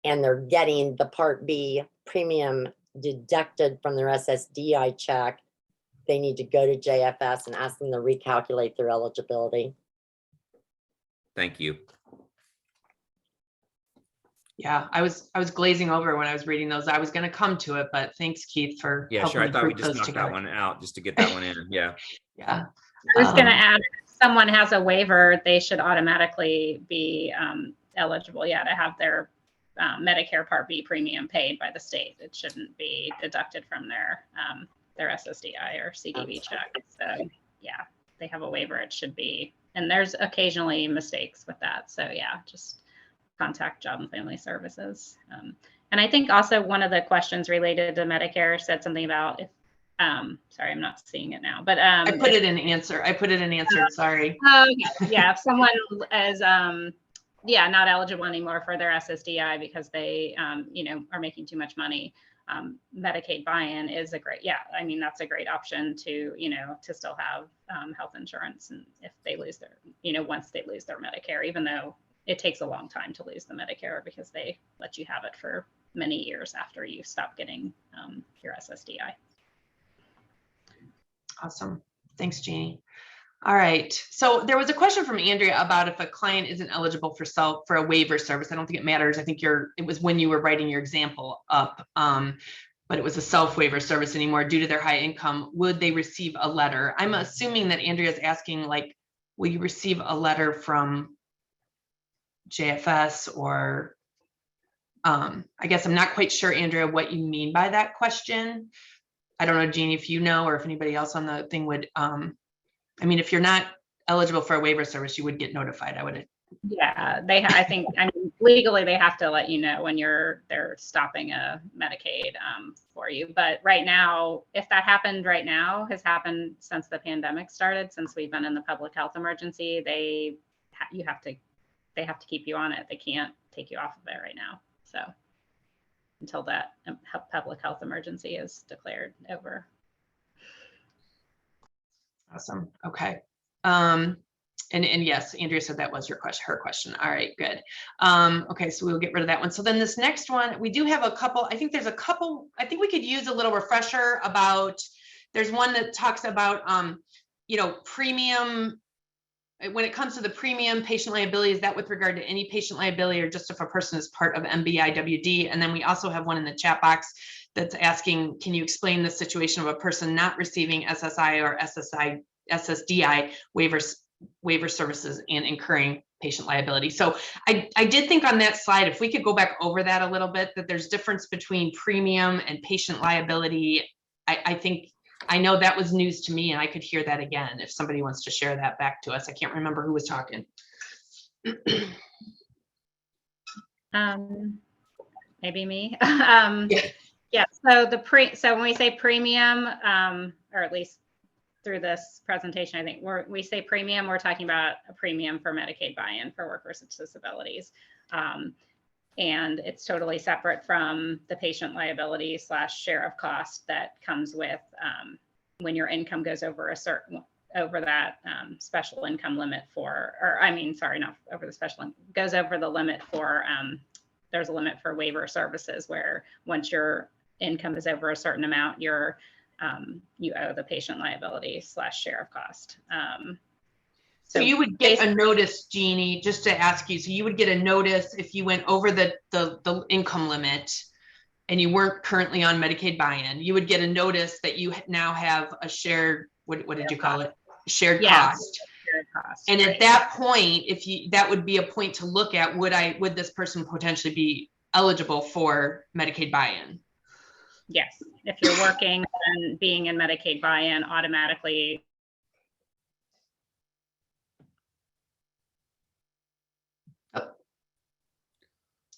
and they're getting the Part B premium deducted from their SSDI check, they need to go to JFS and ask them to recalculate their eligibility. Thank you. Yeah, I was glazing over when I was reading those. I was going to come to it, but thanks, Keith, for Yeah, sure. I thought we just knocked that one out just to get that one in. Yeah. Yeah. I was going to add, if someone has a waiver, they should automatically be eligible, to have their Medicare Part B premium paid by the state. It shouldn't be deducted from their SSDI or CDB check. So yeah, they have a waiver, it should be, and there's occasionally mistakes with that. So yeah, just contact Job and Family Services. And I think also one of the questions related to Medicare said something about if, sorry, I'm not seeing it now, but I put it in answer. Sorry. Yeah, if someone is not eligible anymore for their SSDI because they are making too much money, Medicaid buy-in is a great, that's a great option to to still have health insurance, and if they lose their once they lose their Medicare, even though it takes a long time to lose the Medicare because they let you have it for many years after you stop getting your SSDI. Awesome. Thanks, Jeannie. All right. So there was a question from Andrea about if a client isn't eligible for a waiver service. I don't think it matters. I think it was when you were writing your example up, but it was a self-waiver service anymore due to their high income. Would they receive a letter? I'm assuming that Andrea is asking, like, will you receive a letter from JFS or I guess I'm not quite sure, Andrea, what you mean by that question. I don't know, Jeannie, if you know, or if anybody else on the thing would, I mean, if you're not eligible for a waiver service, you would get notified, I would. Yeah, I mean, legally they have to let you know when they're stopping a Medicaid for you. But right now, if that happened right now, has happened since the pandemic started, since we've been in the public health emergency, they have to keep you on it. They can't take you off of it right now. So until that public health emergency is declared over. Awesome. Okay. And yes, Andrea said that was her question. All right, good. Okay, so we'll get rid of that one. So then this next one, we do have a couple, I think there's a couple, I think we could use a little refresher about, there's one that talks about, premium, when it comes to the premium patient liability, is that with regard to any patient liability or just if a person is part of MBIWD? And then we also have one in the chat box that's asking, can you explain the situation of a person not receiving SSI or SSDI waiver services and incurring patient liability? So I did think on that slide, if we could go back over that a little bit, that there's difference between premium and patient liability. I know that was news to me and I could hear that again. If somebody wants to share that back to us, I can't remember who was talking. Maybe me. Yeah. So when we say premium, or at least through this presentation, I think we say premium, we're talking about a premium for Medicaid buy-in for workers with disabilities. And it's totally separate from the patient liability / share of cost that comes with when your income goes over that special income limit goes over the limit for, there's a limit for waiver services where once your income is over a certain amount, you owe the patient liability / share of cost. So you would get a notice, Jeannie, just to ask you, so you would get a notice if you went over the income limit and you weren't currently on Medicaid buy-in, you would get a notice that you now have a shared, what did you call it? Shared cost. Shared cost. And right. at that point, that would be a point to look at, would this person potentially be eligible for Medicaid buy-in? Yes, if you're working and being in Medicaid buy-in automatically.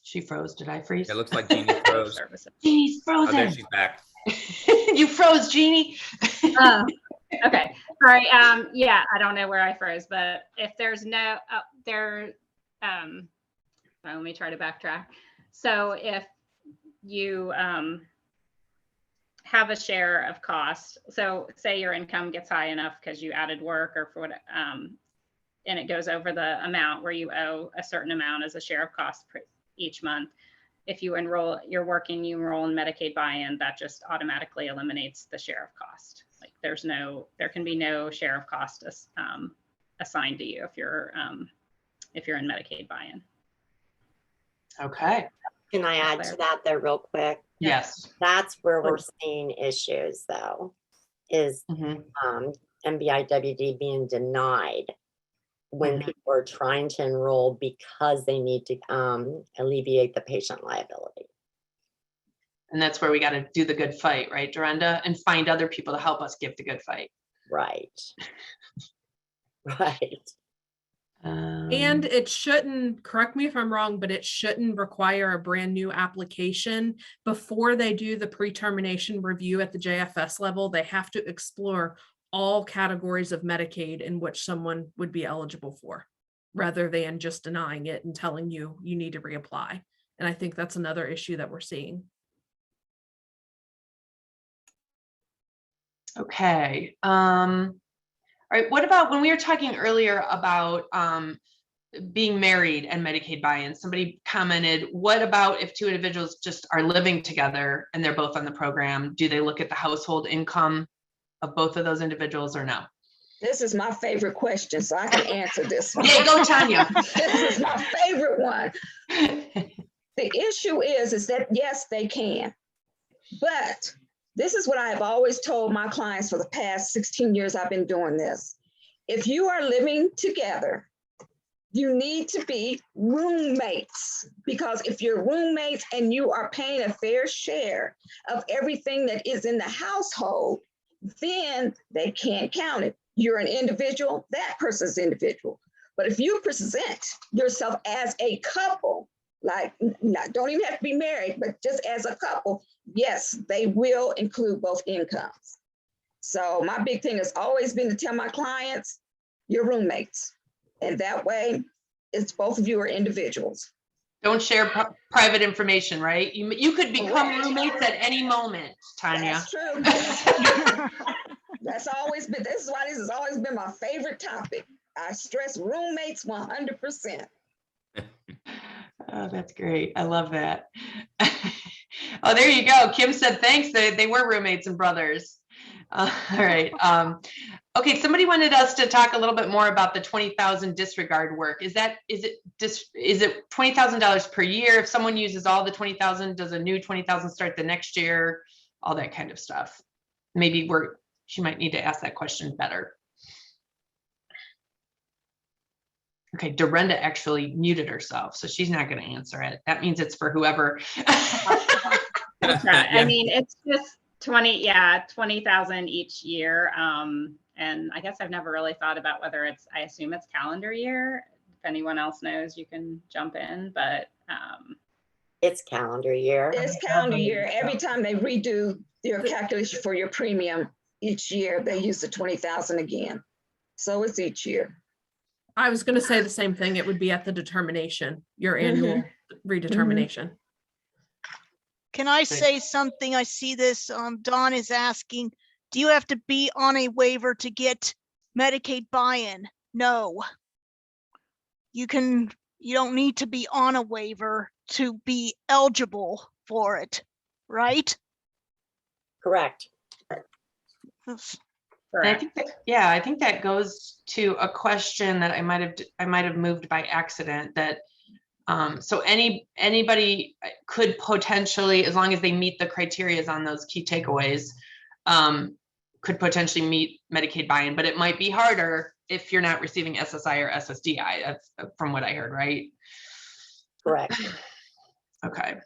She froze. Did I freeze? It looks like Jeannie froze. Jeannie's frozen. Oh, there she's back. You froze, Jeannie. Okay. Sorry. Yeah, I don't know where I froze, but if there's no let me try to backtrack. So if you have a share of cost, so say your income gets high enough because you added work or for what, and it goes over the amount where you owe a certain amount as a share of cost each month. If you enroll in Medicaid buy-in, that just automatically eliminates the share of cost. Like there can be no share of cost assigned to you if you're in Medicaid buy-in. Okay. Can I add to that there real quick? Yes. That's where we're seeing issues though, is MBIWD being denied when people are trying to enroll because they need to alleviate the patient liability. And that's where we got to do the good fight, right, Dorinda? And find other people to help us give the good fight. Right. Right. And it shouldn't, correct me if I'm wrong, but it shouldn't require a brand new application before they do the pre-termination review at the JFS level. They have to explore all categories of Medicaid in which someone would be eligible for, rather than just denying it and telling you need to reapply. And I think that's another issue that we're seeing. Okay. All right. What about when we were talking earlier about being married and Medicaid buy-in? Somebody commented, what about if two individuals just are living together and they're both on the program? Do they look at the household income of both of those individuals or no? This is my favorite question, so I can answer this one. Yeah, go Tanya. This is my favorite one. The issue is that yes, they can. But this is what I have always told my clients for the past 16 years I've been doing this. If you are living together, you need to be roommates, because if you're roommates and you are paying a fair share of everything that is in the household, then they can't count it. You're an individual, that person's individual. But if you present yourself as a couple, like don't even have to be married, but just as a couple, yes, they will include both incomes. So my big thing has always been to tell my clients, you're roommates. And that way, it's both of you are individuals. Don't share private information, right? You could become roommates at any moment, Tanya. That's true. That's always been, this is why this has always been my favorite topic. I stress roommates 100%. Oh, that's great. I love that. Oh, there you go. Kim said, thanks. They were roommates and brothers. All right. Okay. Somebody wanted us to talk a little bit more about the 20,000 disregard work. Is it $20,000 per year? If someone uses all the 20,000, does a new 20,000 start the next year? All that kind of stuff. Maybe she might need to ask that question better. Okay, Dorinda actually muted herself, so she's not going to answer it. That means it's for whoever. I mean, it's just 20,000 each year. And I guess I've never really thought about whether I assume it's calendar year. If anyone else knows, you can jump in, but It's calendar year. It's calendar year. Every time they redo your calculation for your premium each year, they use the 20,000 again. So it's each year. I was going to say the same thing. It would be at the determination, your annual redetermination. Can I say something? I see this, Don is asking, do you have to be on a waiver to get Medicaid buy-in? No. You don't need to be on a waiver to be eligible for it, right? Correct. I think I think that goes to a question that I might have moved by accident, that so anybody could potentially, as long as they meet the criteria on those key takeaways, could potentially meet Medicaid buy-in, but it might be harder if you're not receiving SSI or SSDI. That's from what I heard, right? Correct. Okay.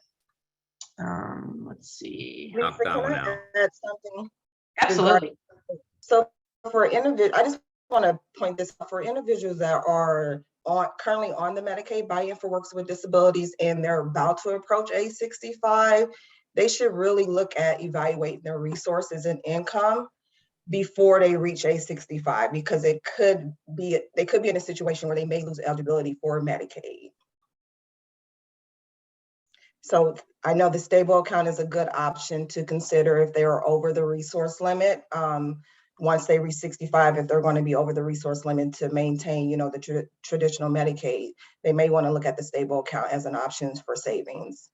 Let's see. Lisa, can I add something? Absolutely. So for individuals, I just want to point this out, for individuals that are currently on the Medicaid buy-in for workers with disabilities and they're about to approach age 65, they should really look at evaluating their resources and income before they reach age 65, because they could be in a situation where they may lose eligibility for Medicaid. So I know the stable account is a good option to consider if they are over the resource limit. Once they reach 65, if they're going to be over the resource limit to maintain, the traditional Medicaid, they may want to look at the stable account as an option for savings.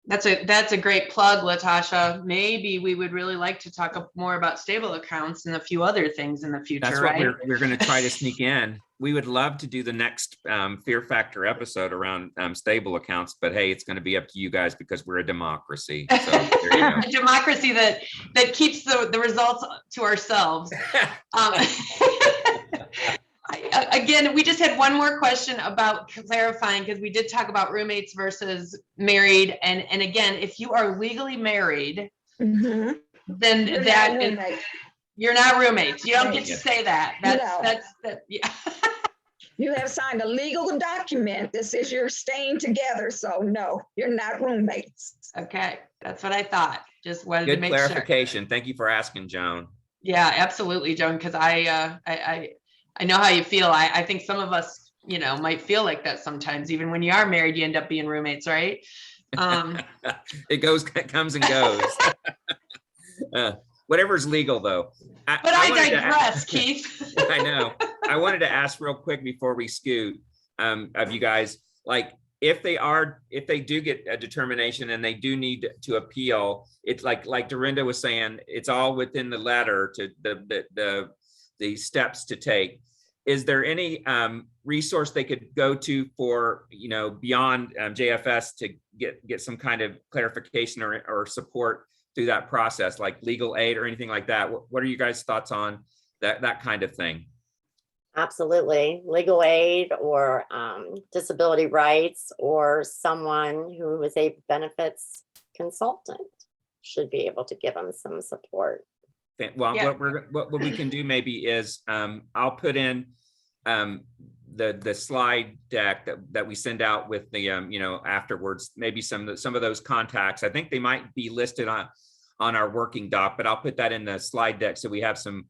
That's a great plug, Latasha. Maybe we would really like to talk more about stable accounts and a few other things in the future. That's what we're going to try to sneak in. We would love to do the next Fear Factor episode around stable accounts, but hey, it's going to be up to you guys because we're a democracy. So there you go. A democracy that keeps the results to ourselves. Again, we just had one more question about clarifying, because we did talk about roommates versus married. And again, if you are legally married, then you're not roommates. You don't get to say that. That's yeah. You have signed a legal document that says you're staying together. So no, you're not roommates. Okay, that's what I thought. Just wanted to make sure. Good clarification. Thank you for asking, Joan. Yeah, absolutely, Joan, because I know how you feel. I think some of us, might feel like that sometimes. Even when you are married, you end up being roommates, right? It comes and goes. Whatever's legal, though. I digress, Keith. I know. I wanted to ask real quick before we scoot of you guys, like, if they do get a determination and they do need to appeal, it's like Dorinda was saying, it's all within the letter to the steps to take. Is there any resource they could go to for, beyond JFS to get some kind of clarification or support through that process, like legal aid or anything like that? What are you guys' thoughts on that kind of thing? Absolutely. Legal aid or disability rights, or someone who is a benefits consultant should be able to give them some support. Well, Yeah. what we can do maybe is I'll put in the slide deck that we send out with the afterwards, maybe some of those contacts. I think they might be listed on our working doc, but I'll put that in the slide deck so we have some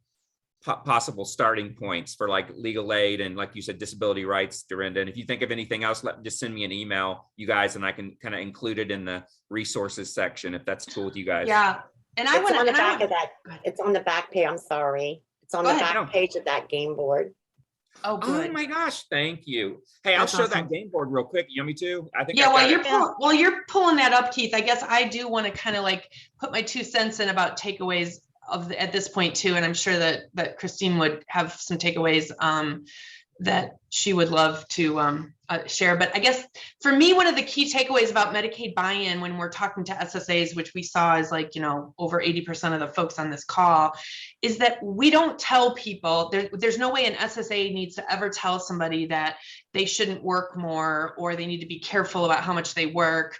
possible starting points for like legal aid and, like you said, disability rights, Dorinda. And if you think of anything else, just send me an email, you guys, and I can kind of include it in the resources section if that's cool with you guys. Yeah. And It's on the back of that. It's on the back page. I'm sorry. It's on the back page of that game board. Oh, good. Oh my gosh, thank you. Hey, That's I'll show awesome. that game board real quick. You want me to? I think. Yeah, I've while you're pulling that up, Keith, I guess I do want to kind of like put my 2 cents in about takeaways at this point too. And I'm sure that Christine would have some takeaways that she would love to share. But I guess for me, one of the key takeaways about Medicaid buy-in when we're talking to SSAs, which we saw is like, over 80% of the folks on this call, is that we don't tell people, there's no way an SSA needs to ever tell somebody that they shouldn't work more or they need to be careful about how much they work.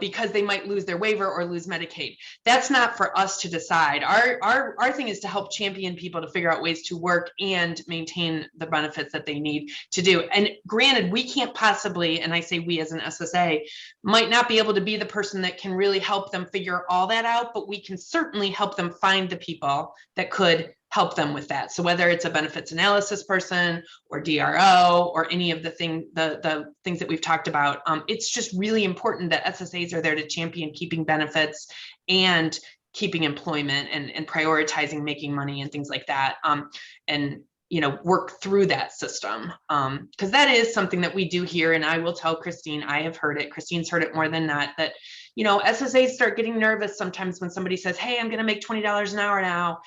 Because they might lose their waiver or lose Medicaid. That's not for us to decide. Our thing is to help champion people to figure out ways to work and maintain the benefits that they need to do. And granted, we can't possibly, and I say we as an SSA, might not be able to be the person that can really help them figure all that out, but we can certainly help them find the people that could help them with that. So whether it's a benefits analysis person or DRO or any of the things that we've talked about, it's just really important that SSAs are there to champion keeping benefits and keeping employment and prioritizing making money and things like that. And work through that system. Because that is something that we do here. And I will tell Christine, I have heard it. Christine's heard it more than not, that, SSAs start getting nervous sometimes when somebody says, hey, I'm going to make $20 an hour now.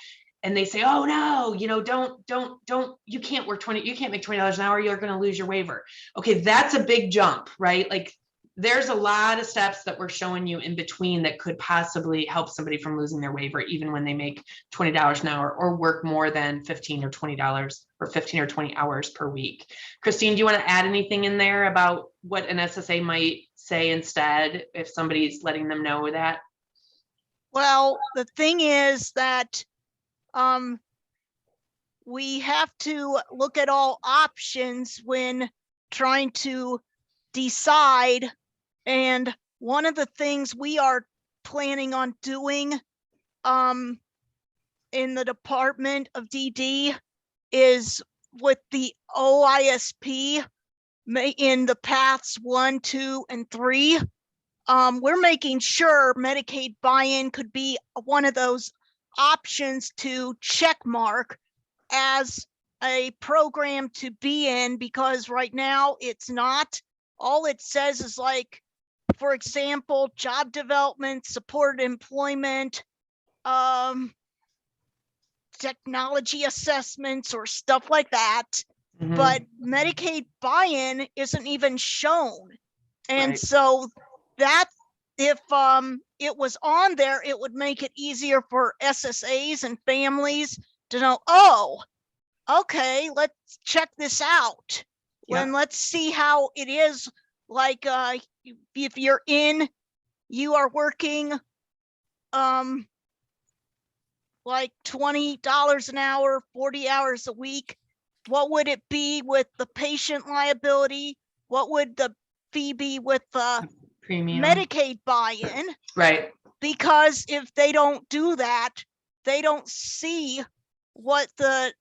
And they say, oh no, don't, you can't make $20 an hour. You're going to lose your waiver. Okay. That's a big jump, right? Like there's a lot of steps that we're showing you in between that could possibly help somebody from losing their waiver, even when they make $20 an hour or work more than $15 or $20 or 15 or 20 hours per week. Christine, do you want to add anything in there about what an SSA might say instead if somebody's letting them know that? Well, the thing is that we have to look at all options when trying to decide. And one of the things we are planning on doing in the Department of DD is with the OISP in the paths 1, 2, and 3. We're making sure Medicaid buy-in could be one of those options to check mark as a program to be in, because right now it's not. All it says is, like, for example, job development, supported employment, technology assessments or stuff like that. Mm-hmm. But Medicaid buy-in isn't even shown. And Right. so that if it was on there, it would make it easier for SSAs and families to know, oh, okay, let's check this out. Yep. And let's see how it is. Like if you are working like $20 an hour, 40 hours a week, what would it be with the patient liability? What would the fee be with the Premium. Medicaid buy-in? Right. Because if they don't do that, they don't see what the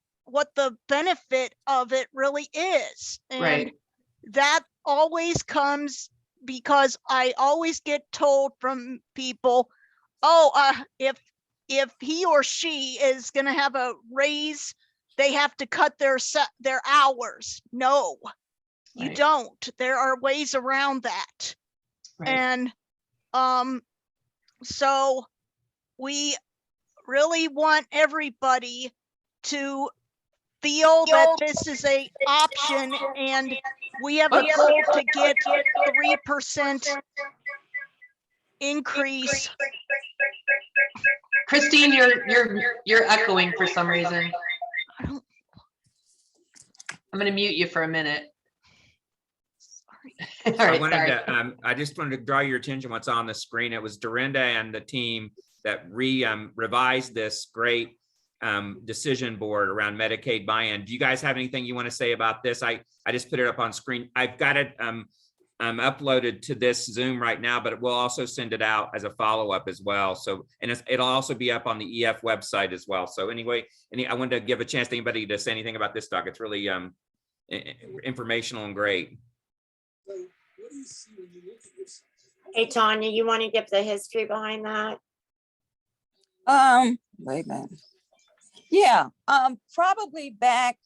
benefit of it really is. And Right. that always comes because I always get told from people, oh, if he or she is going to have a raise, they have to cut their hours. No, You Right. don't. There are ways around that. Right. And so we really want everybody to feel that this is a option, and we have a goal to get 3% increase. Christine, you're echoing for some reason. I'm going to mute you for a minute. All So I right, wanted sorry. to, I just wanted to draw your attention what's on the screen. It was Dorinda and the team that revised this great decision board around Medicaid buy-in. Do you guys have anything you want to say about this? I just put it up on screen. I've got it uploaded to this Zoom right now, but we'll also send it out as a follow-up as well. So, and it'll also be up on the EF website as well. So anyway, I wanted to give a chance to anybody to say anything about this doc. It's really informational and great. Hey, Tanya, you want to give the history behind that? Wait a minute. Yeah, probably back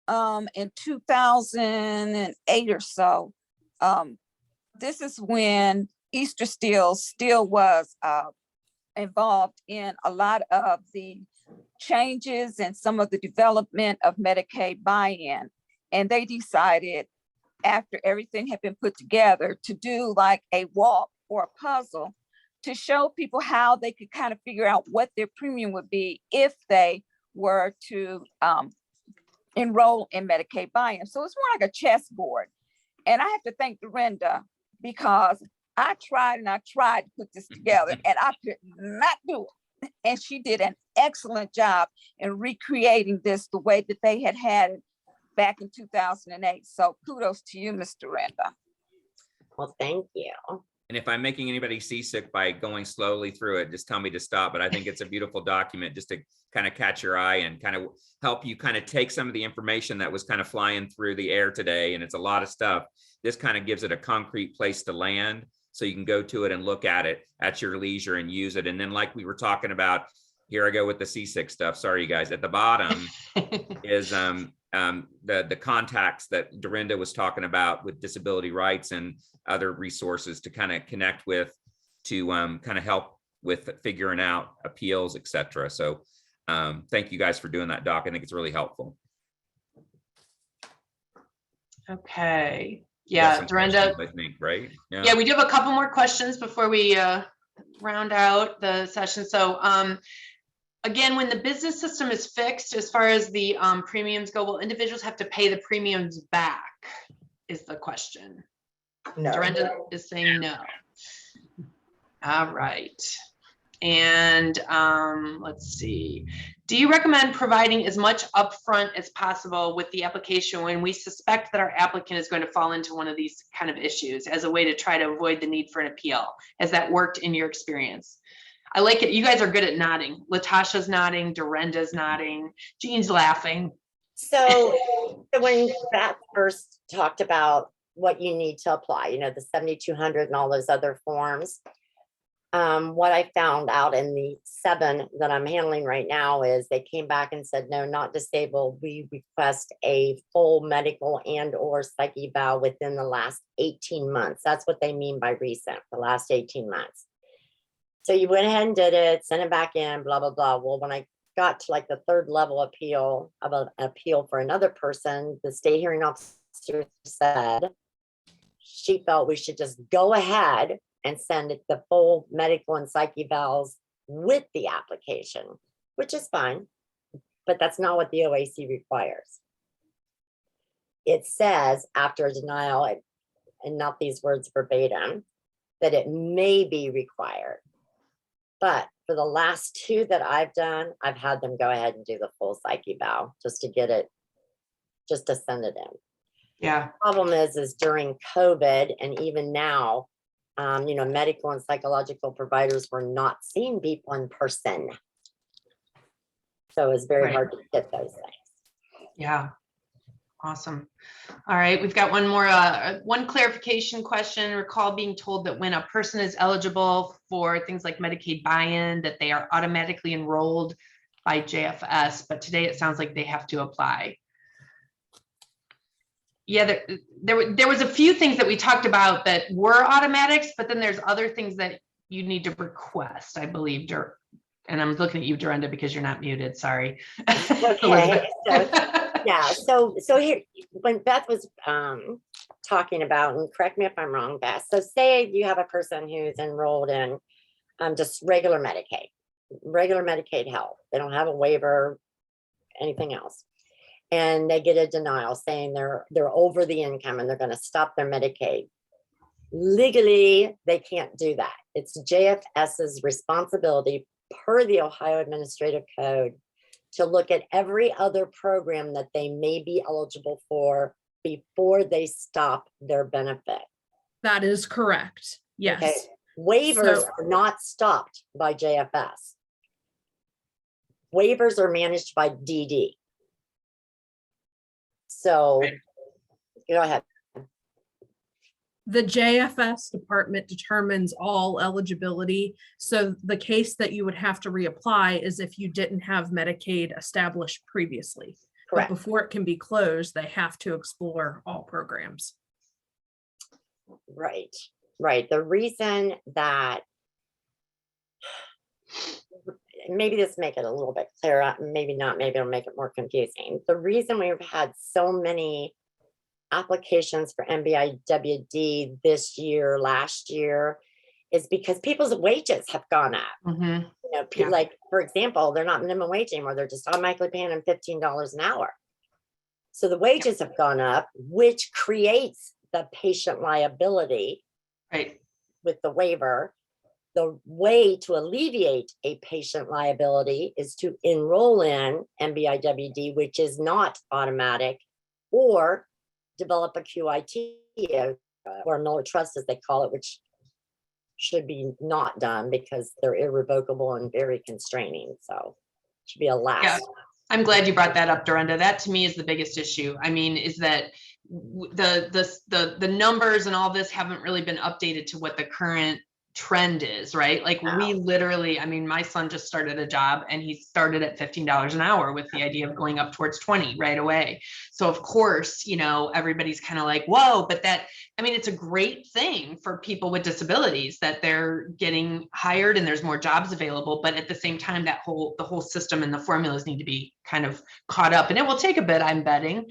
in 2008 or so. This is when Easter still was involved in a lot of the changes and some of the development of Medicaid buy-in. And they decided, after everything had been put together, to do like a walk or a puzzle to show people how they could kind of figure out what their premium would be if they were to enroll in Medicaid buy-in. So it's more like a chessboard. And I have to thank Dorinda, because I tried to put this together and I could not do it. And she did an excellent job in recreating this the way that they had it back in 2008. So kudos to you, Ms. Dorinda. Well, thank you. And if I'm making anybody seasick by going slowly through it, just tell me to stop. But I think it's a beautiful document just to kind of catch your eye and kind of help you kind of take some of the information that was kind of flying through the air today. And it's a lot of stuff. This kind of gives it a concrete place to land, so you can go to it and look at it at your leisure and use it. And then, like we were talking about, here I go with the seasick stuff. Sorry, you guys. At the bottom is the contacts that Dorinda was talking about with disability rights and other resources to kind of connect with, to kind of help with figuring out appeals, etc. So thank you guys for doing that, Doc. I think it's really helpful. Okay. Yeah, Dorinda. I think, right? Yeah, we do have a couple more questions before we round out the session. So again, when the business system is fixed, as far as the premiums go, will individuals have to pay the premiums back, is the question. No. Dorinda is saying no. All right. And let's see. Do you recommend providing as much upfront as possible with the application when we suspect that our applicant is going to fall into one of these kind of issues, as a way to try to avoid the need for an appeal? Has that worked in your experience? I like it. You guys are good at nodding. Latasha's nodding, Dorinda's nodding, Jean's laughing. So when Beth first talked about what you need to apply, you know, the 7,200 and all those other forms, what I found out in the 7 that I'm handling right now is they came back and said, no, not disabled. We request a full medical and or psych eval within the last 18 months. That's what they mean by recent, the last 18 months. So you went ahead and did it, sent it back in, blah, blah, blah. Well, when I got to like the 3rd level appeal of an appeal for another person, the state hearing officer said she felt we should just go ahead and send it the full medical and psych evals with the application, which is fine, but that's not what the OAC requires. It says after a denial, and not these words verbatim, that it may be required. But for the last 2 that I've done, I've had them go ahead and do the full psych eval just to get it, just to send it in. Yeah. Problem is during COVID and even now, you know, medical and psychological providers were not seeing people in person. So it's very hard to get those things. Yeah. Awesome. All right. We've got one more, one clarification question. Recall being told that when a person is eligible for things like Medicaid buy-in, that they are automatically enrolled by JFS, but today it sounds like they have to apply. yeah, there was a few things that we talked about that were automatics, but then there's other things that you need to request, I believe, and I'm looking at you, Dorinda, because you're not muted, sorry. Okay, so here, when Beth was talking about, and correct me if I'm wrong, Beth, so say you have a person who's enrolled in just regular Medicaid health. They don't have a waiver, anything else. And they get a denial saying they're over the income and they're going to stop their Medicaid. Legally, they can't do that. It's JFS's responsibility per the Ohio Administrative Code to look at every other program that they may be eligible for before they stop their benefit. That is correct. Yes. Okay. Waivers are not stopped by JFS. Waivers are managed by DD. So go ahead. The JFS department determines all eligibility. So the case that you would have to reapply is if you didn't have Medicaid established previously. Correct. But before it can be closed, they have to explore all programs. Right. The reason that, maybe this make it a little bit clearer, maybe not, maybe it'll make it more confusing. The reason we've had so many applications for MBIWD this year, last year, is because people's wages have gone up. Mm-hmm. You know, Yeah. like, for example, they're not minimum wage anymore. They're just automatically paying them $15 an hour. So the wages have gone up, which creates the patient liability. Right. With the waiver. The way to alleviate a patient liability is to enroll in MBIWD, which is not automatic, or develop a QIT or a Miller Trust, as they call it, which should be not done because they're irrevocable and very constraining. So it should be a last. Yeah. I'm glad you brought that up, Dorinda. That to me is the biggest issue. I mean, is that the numbers and all this haven't really been updated to what the current trend is, right? Like we literally, I mean, my son just started a job and he started at $15 an hour with the idea of going up towards 20 right away. So of course, you know, everybody's kind of like, whoa, but that, I mean, it's a great thing for people with disabilities that they're getting hired and there's more jobs available. But at the same time, the whole system and the formulas need to be kind of caught up, and it will take a bit, I'm betting.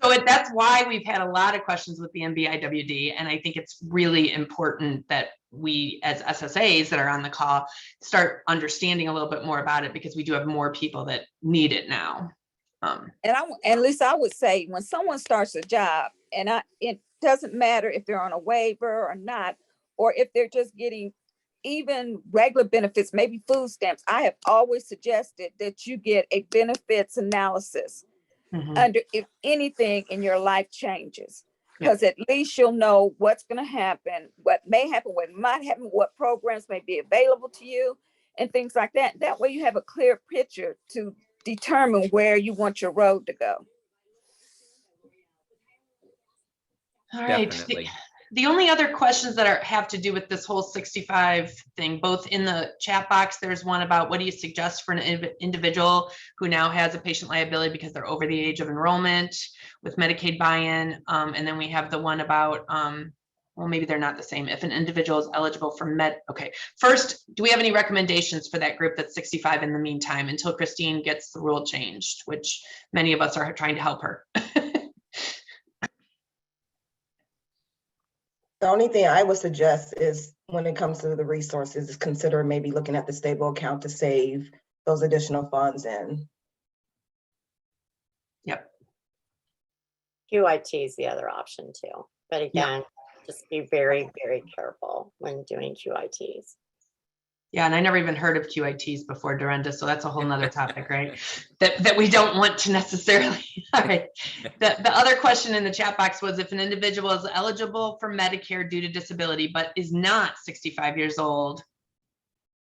So that's why we've had a lot of questions with the MBIWD, and I think it's really important that we, as SSAs that are on the call, start understanding a little bit more about it, because we do have more people that need it now. And Lisa, I would say when someone starts a job, and it doesn't matter if they're on a waiver or not, or if they're just getting even regular benefits, maybe food stamps, I have always suggested that you get a benefits analysis. Mm-hmm. Under if anything in your life changes, because at least you'll know what's going to happen, what may happen, what might happen, what programs may be available to you, and things like that. That way you have a clear picture to determine where you want your road to go. All right. Definitely. The only other questions that have to do with this whole 65 thing, both in the chat box, there's one about what do you suggest for an individual who now has a patient liability because they're over the age of enrollment with Medicaid buy-in. And then we have the one about, well, maybe they're not the same. If an individual is eligible for okay. First, do we have any recommendations for that group that's 65 in the meantime until Christine gets the rule changed, which many of us are trying to help her? The only thing I would suggest is when it comes to the resources is consider maybe looking at the stable account to save those additional funds in. Yep. QIT is the other option too. But again, just be very, very careful when doing QITs. Yeah, and I never even heard of QITs before, Dorinda, so that's a whole nother topic, right? That we don't want to necessarily. All right. The other question in the chat box was, if an individual is eligible for Medicare due to disability, but is not 65 years old,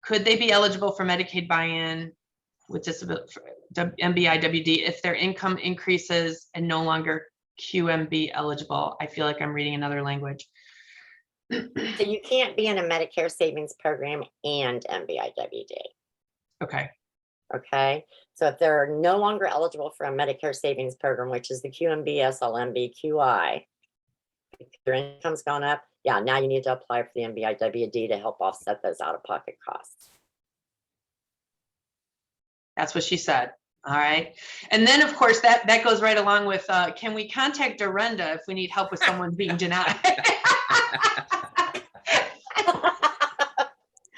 could they be eligible for Medicaid buy-in with disability, MBIWD, if their income increases and no longer QMB eligible? I feel like I'm reading another language. So you can't be in a Medicare savings program and MBIWD. Okay. Okay, so if they're no longer eligible for a Medicare savings program, which is the QMB, SLMB, QI, if your income's gone up, yeah, now you need to apply for the MBIWD to help offset those out-of-pocket costs. That's what she said. All right. And then, of course, that goes right along with, can we contact Dorinda if we need help with someone being denied?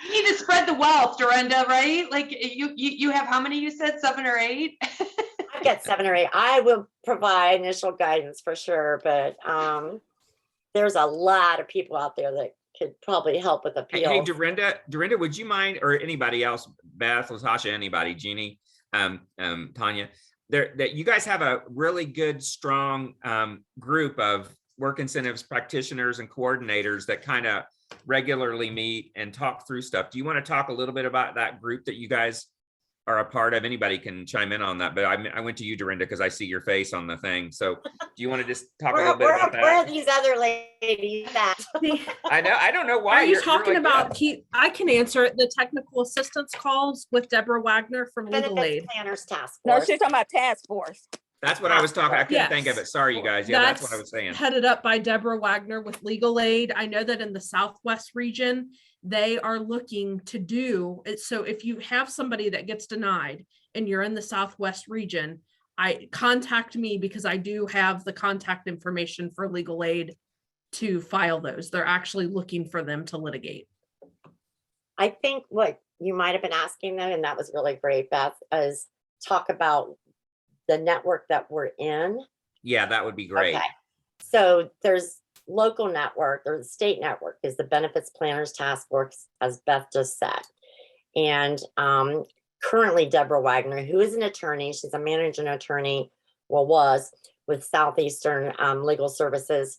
You need to spread the wealth, Dorinda, right? Like you have how many you said, 7 or 8? I get 7 or 8. I will provide initial guidance for sure, but there's a lot of people out there that could probably help with appeals. Hey, Dorinda, would you mind, or anybody else, Beth, Latasha, anybody, Jeannie, Tanya, that you guys have a really good, strong group of work incentives practitioners and coordinators that kind of regularly meet and talk through stuff. Do you want to talk a little bit about that group that you guys are a part of? Anybody can chime in on that, but I went to you, Dorinda, because I see your face on the thing. So do you want to just talk a little bit about that? Where are these other ladies at? I don't know why. Are you talking like about, I can answer it, the technical assistance calls with Deborah Wagner from Legal Benefits Aid. Planners Task No, Force. she's talking about task force. That's what I was talking. I couldn't Yes. think of it. Sorry, you guys. Yeah, that's what I was saying. Headed up by Deborah Wagner with Legal Aid. I know that in the Southwest region, they are looking to do it. So if you have somebody that gets denied and you're in the Southwest region, contact me because I do have the contact information for Legal Aid to file those. They're actually looking for them to litigate. I think what you might have been asking them, and that was really great, Beth, is talk about the network that we're in. Yeah, that would be great. Okay. So there's local network, or the state network is the Benefits Planners Task Force, as Beth just said. And currently Deborah Wagner, who is an attorney, she's a managing attorney, was with Southeastern Legal Services,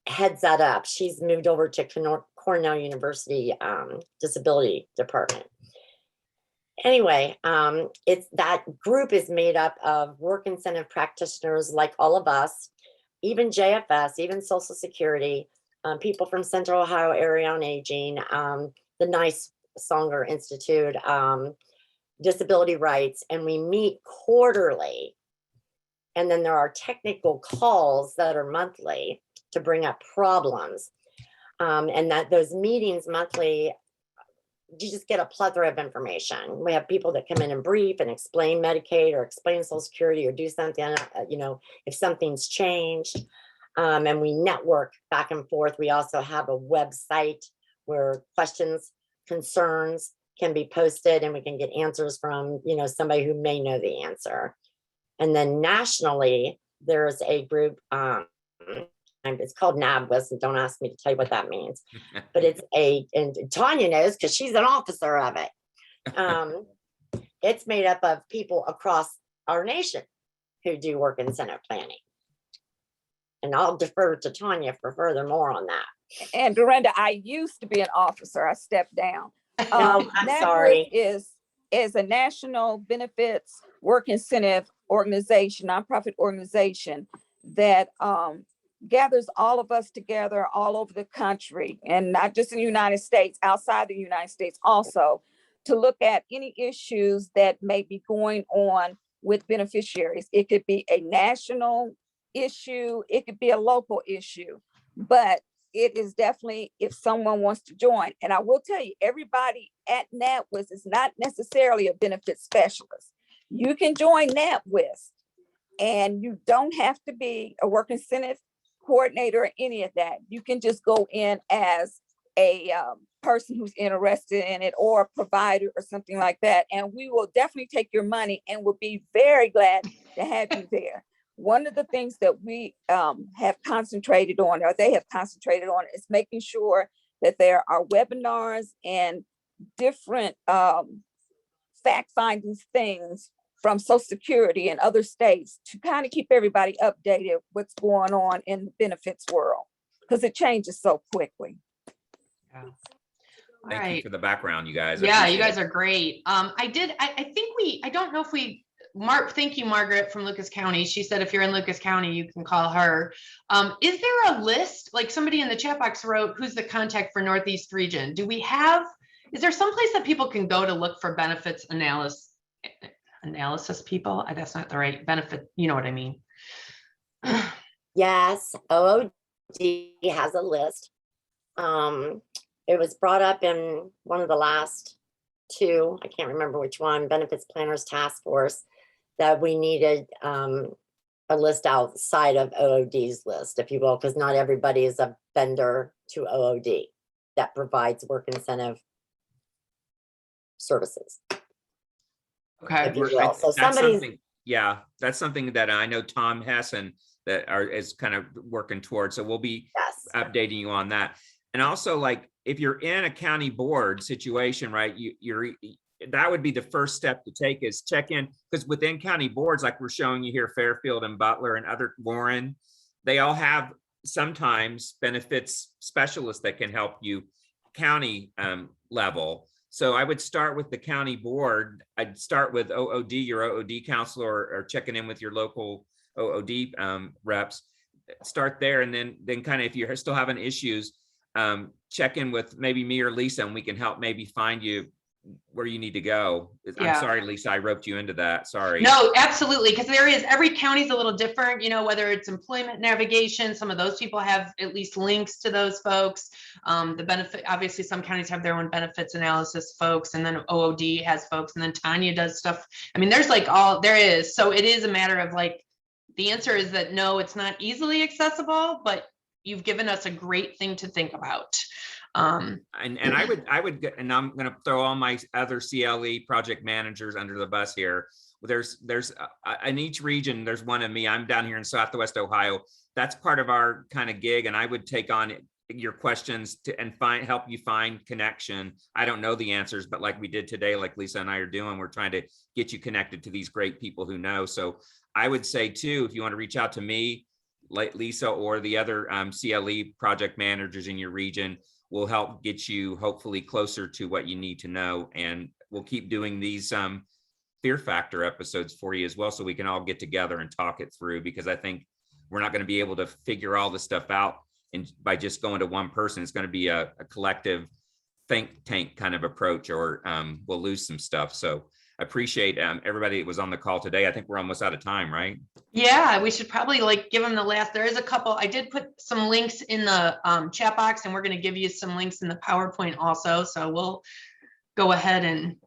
heads that up. She's moved over to Cornell University Disability Department. Anyway, that group is made up of work incentive practitioners like all of us, even JFS, even Social Security, people from Central Ohio Area on Aging, the Nisonger Institute, Disability Rights, and we meet quarterly. And then there are technical calls that are monthly to bring up problems. And that those meetings monthly, you just get a plethora of information. We have people that come in and brief and explain Medicaid or explain Social Security or do something, if something's changed. And we network back and forth. We also have a website where questions, concerns can be posted and we can get answers from, somebody who may know the answer. And then nationally, there's a group, it's called NABWIS, and don't ask me to tell you what that means, but and Tanya knows because she's an officer of it. It's made up of people across our nation who do work incentive planning. And I'll defer to Tanya for further more on that. And Dorinda, I used to be an officer. I stepped down. I'm NABWIS sorry. is a national benefits work incentive organization, nonprofit organization that gathers all of us together all over the country, and not just in the United States, outside the United States also, to look at any issues that may be going on with beneficiaries. It could be a national issue, it could be a local issue, but it is definitely if someone wants to join. And I will tell you, everybody at NABWIS is not necessarily a benefit specialist. You can join NABWIS and you don't have to be a work incentive coordinator or any of that. You can just go in as a person who's interested in it, or a provider or something like that. And we will definitely take your money and we'll be very glad to have you there. One of the things that we have concentrated on, or they have concentrated on, is making sure that there are webinars and different fact-finding things from Social Security and other states to kind of keep everybody updated what's going on in the benefits world, because it changes so quickly. Yeah. Thank you for the background, you guys. Yeah, you guys are great. I don't know if thank you, Margaret from Lucas County. She said, if you're in Lucas County, you can call her. Is there a list, like somebody in the chat box wrote, who's the contact for Northeast region? Is there someplace that people can go to look for benefits analysis people. That's not the right benefit. You know what I mean? Yes, OOD has a list. It was brought up in one of the last two, I can't remember which one, Benefits Planners Task Force, that we needed a list outside of OOD's list, if you will, because not everybody is a vendor to OOD that provides work incentive services. Okay. If you will. So That's somebody's, something, yeah, that's something that I know Tom Hessen is kind of working towards. So we'll be yes, updating you on that. And also, like, if you're in a county board situation, right, that would be the first step to take, is check in, because within county boards, like we're showing you here, Fairfield and Butler and other Warren, they all have sometimes benefits specialists that can help you county level. So I would start with the county board. I'd start with OOD, your OOD counselor, or checking in with your local OOD reps. Start there, and then kind of, if you're still having issues, check in with maybe me or Lisa, and we can help maybe find you where you need to go. Yeah. I'm sorry, Lisa, I roped you into that. Sorry. No, absolutely. Because every county's a little different, you know, whether it's employment navigation, some of those people have at least links to those folks. The benefit, obviously some counties have their own benefits analysis folks, and then OOD has folks, and then Tanya does stuff. I mean, there's like there is. So it is a matter of like, the answer is that no, it's not easily accessible, but you've given us a great thing to think about. And I would get, and I'm going to throw all my other CLE project managers under the bus here. There's in each region, there's one of me. I'm down here in Southwest Ohio. That's part of our kind of gig. And I would take on your questions and help you find connection. I don't know the answers, but like we did today, like Lisa and I are doing, we're trying to get you connected to these great people who know. So I would say too, if you want to reach out to me, like Lisa, or the other CLE project managers in your region, will help get you hopefully closer to what you need to know. And we'll keep doing these fear factor episodes for you as well, so we can all get together and talk it through, because I think we're not going to be able to figure all this stuff out by just going to one person. It's going to be a collective think tank kind of approach, or we'll lose some stuff. So I appreciate everybody that was on the call today. I think we're almost out of time, right? Yeah, we should probably like give them the last. There is a couple. I did put some links in the chat box, and we're going to give you some links in the PowerPoint also. So we'll go ahead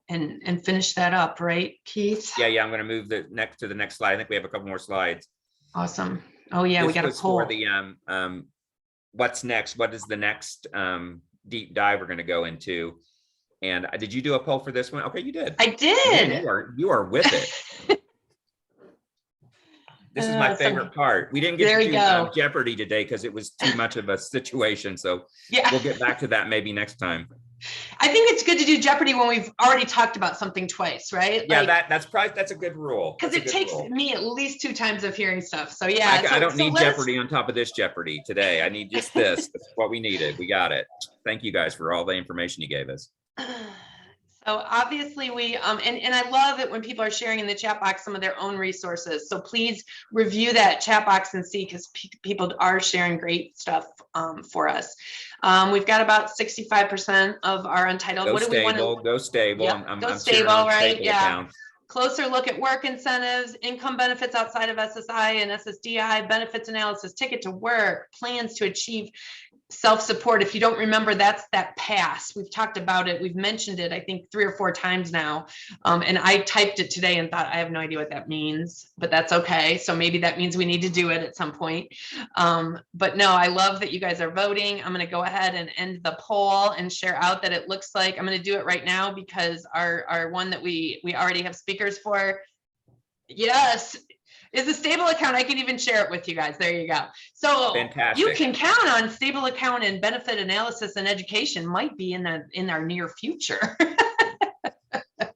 and finish that up, right, Keith? Yeah, I'm going to move to the next slide. I think we have a couple more slides. Awesome. Oh yeah, we got a poll. For the what's next? What is the next deep dive we're going to go into? And did you do a poll for this one? Okay, you did. I did. Man, you are with it. This is my favorite part. We didn't get to do Jeopardy today because it was too much of a situation. So yeah, we'll get back to that maybe next time. I think it's good to do Jeopardy when we've already talked about something twice, right? Yeah, like, that's a good rule. Because it takes me at least 2 times of hearing stuff. So yeah, I don't need Jeopardy on top of this Jeopardy today. I need just this. That's what we needed. We got it. Thank you guys for all the information you gave us. So obviously we, and I love it when people are sharing in the chat box some of their own resources. So please review that chat box and see, because people are sharing great stuff for us. We've got about 65% of our untitled. Go stable, go stable. Yep, I'm stable, right? Yeah. Accounts. Closer look at work incentives, income benefits outside of SSI and SSDI, benefits analysis, ticket to work, plans to achieve self-support. If you don't remember, that's that pass. We've talked about it. We've mentioned it, I think 3 or 4 times now. And I typed it today and thought, I have no idea what that means, but that's okay. So maybe that means we need to do it at some point. But no, I love that you guys are voting. I'm going to go ahead and end the poll and share out that it looks like I'm going to do it right now, because our one that we already have speakers for, yes, is a stable account. I can even share it with you guys. There you go. So fantastic. You can count on stable account, and benefit analysis and education might be in our near future.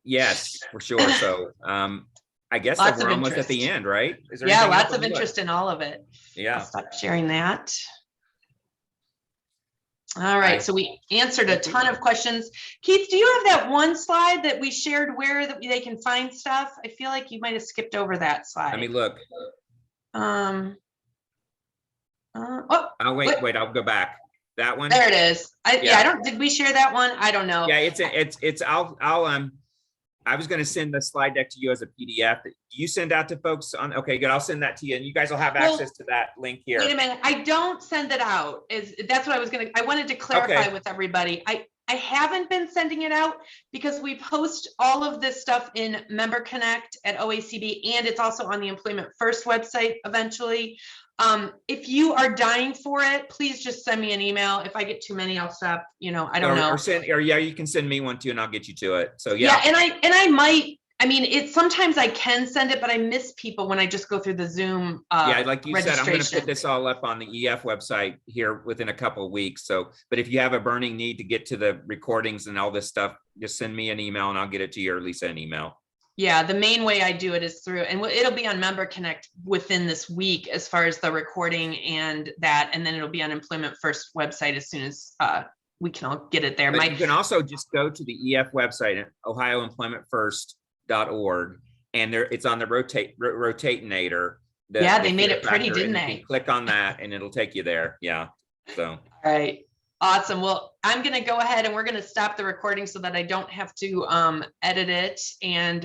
Yes, for sure. So I guess that we're almost at the end, right? Yeah, lots of interest in all of it. Yeah. I'll stop sharing that. All right, so we answered a ton of questions. Keith, do you have that one slide that we shared where they can find stuff? I feel like you might have skipped over that slide. Let me look. Oh, wait, I'll go back. That one? There it is. Yeah, I don't, did we share that one? I don't know. Yeah, I was going to send the slide deck to you as a PDF. Do you send out to folks on? Okay, good. I'll send that to you, and you guys will have Well, access to that link here. Wait a minute, I don't send it out. That's what I wanted to clarify Okay. with everybody. I haven't been sending it out because we post all of this stuff in Member Connect at OACB, and it's also on the Employment First website eventually. If you are dying for it, please just send me an email. If I get too many, I'll stop, I don't know. Or yeah, you can send me one too, and I'll get you to it. So Yeah, yeah. and I might, sometimes I can send it, but I miss people when I just go through the Zoom Yeah, like you said, I'm going to registration. put this all up on the EF website here within a couple of weeks. So, but if you have a burning need to get to the recordings and all this stuff, just send me an email and I'll get it to you, or Lisa an email. Yeah, the main way I do it is through, and it'll be on Member Connect within this week as far as the recording and that, and then it'll be on Employment First website as soon as we can all get it there. But you can also just go to the EF website at ohioemploymentfirst.org, and there it's on the rotatinator. Yeah, they made it pretty, didn't they? Click on that and it'll take you there. Yeah. So. All right. Awesome. Well, I'm going to go ahead and we're going to stop the recording so that I don't have to edit it. And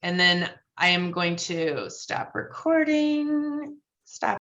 then I am going to stop recording. Stop.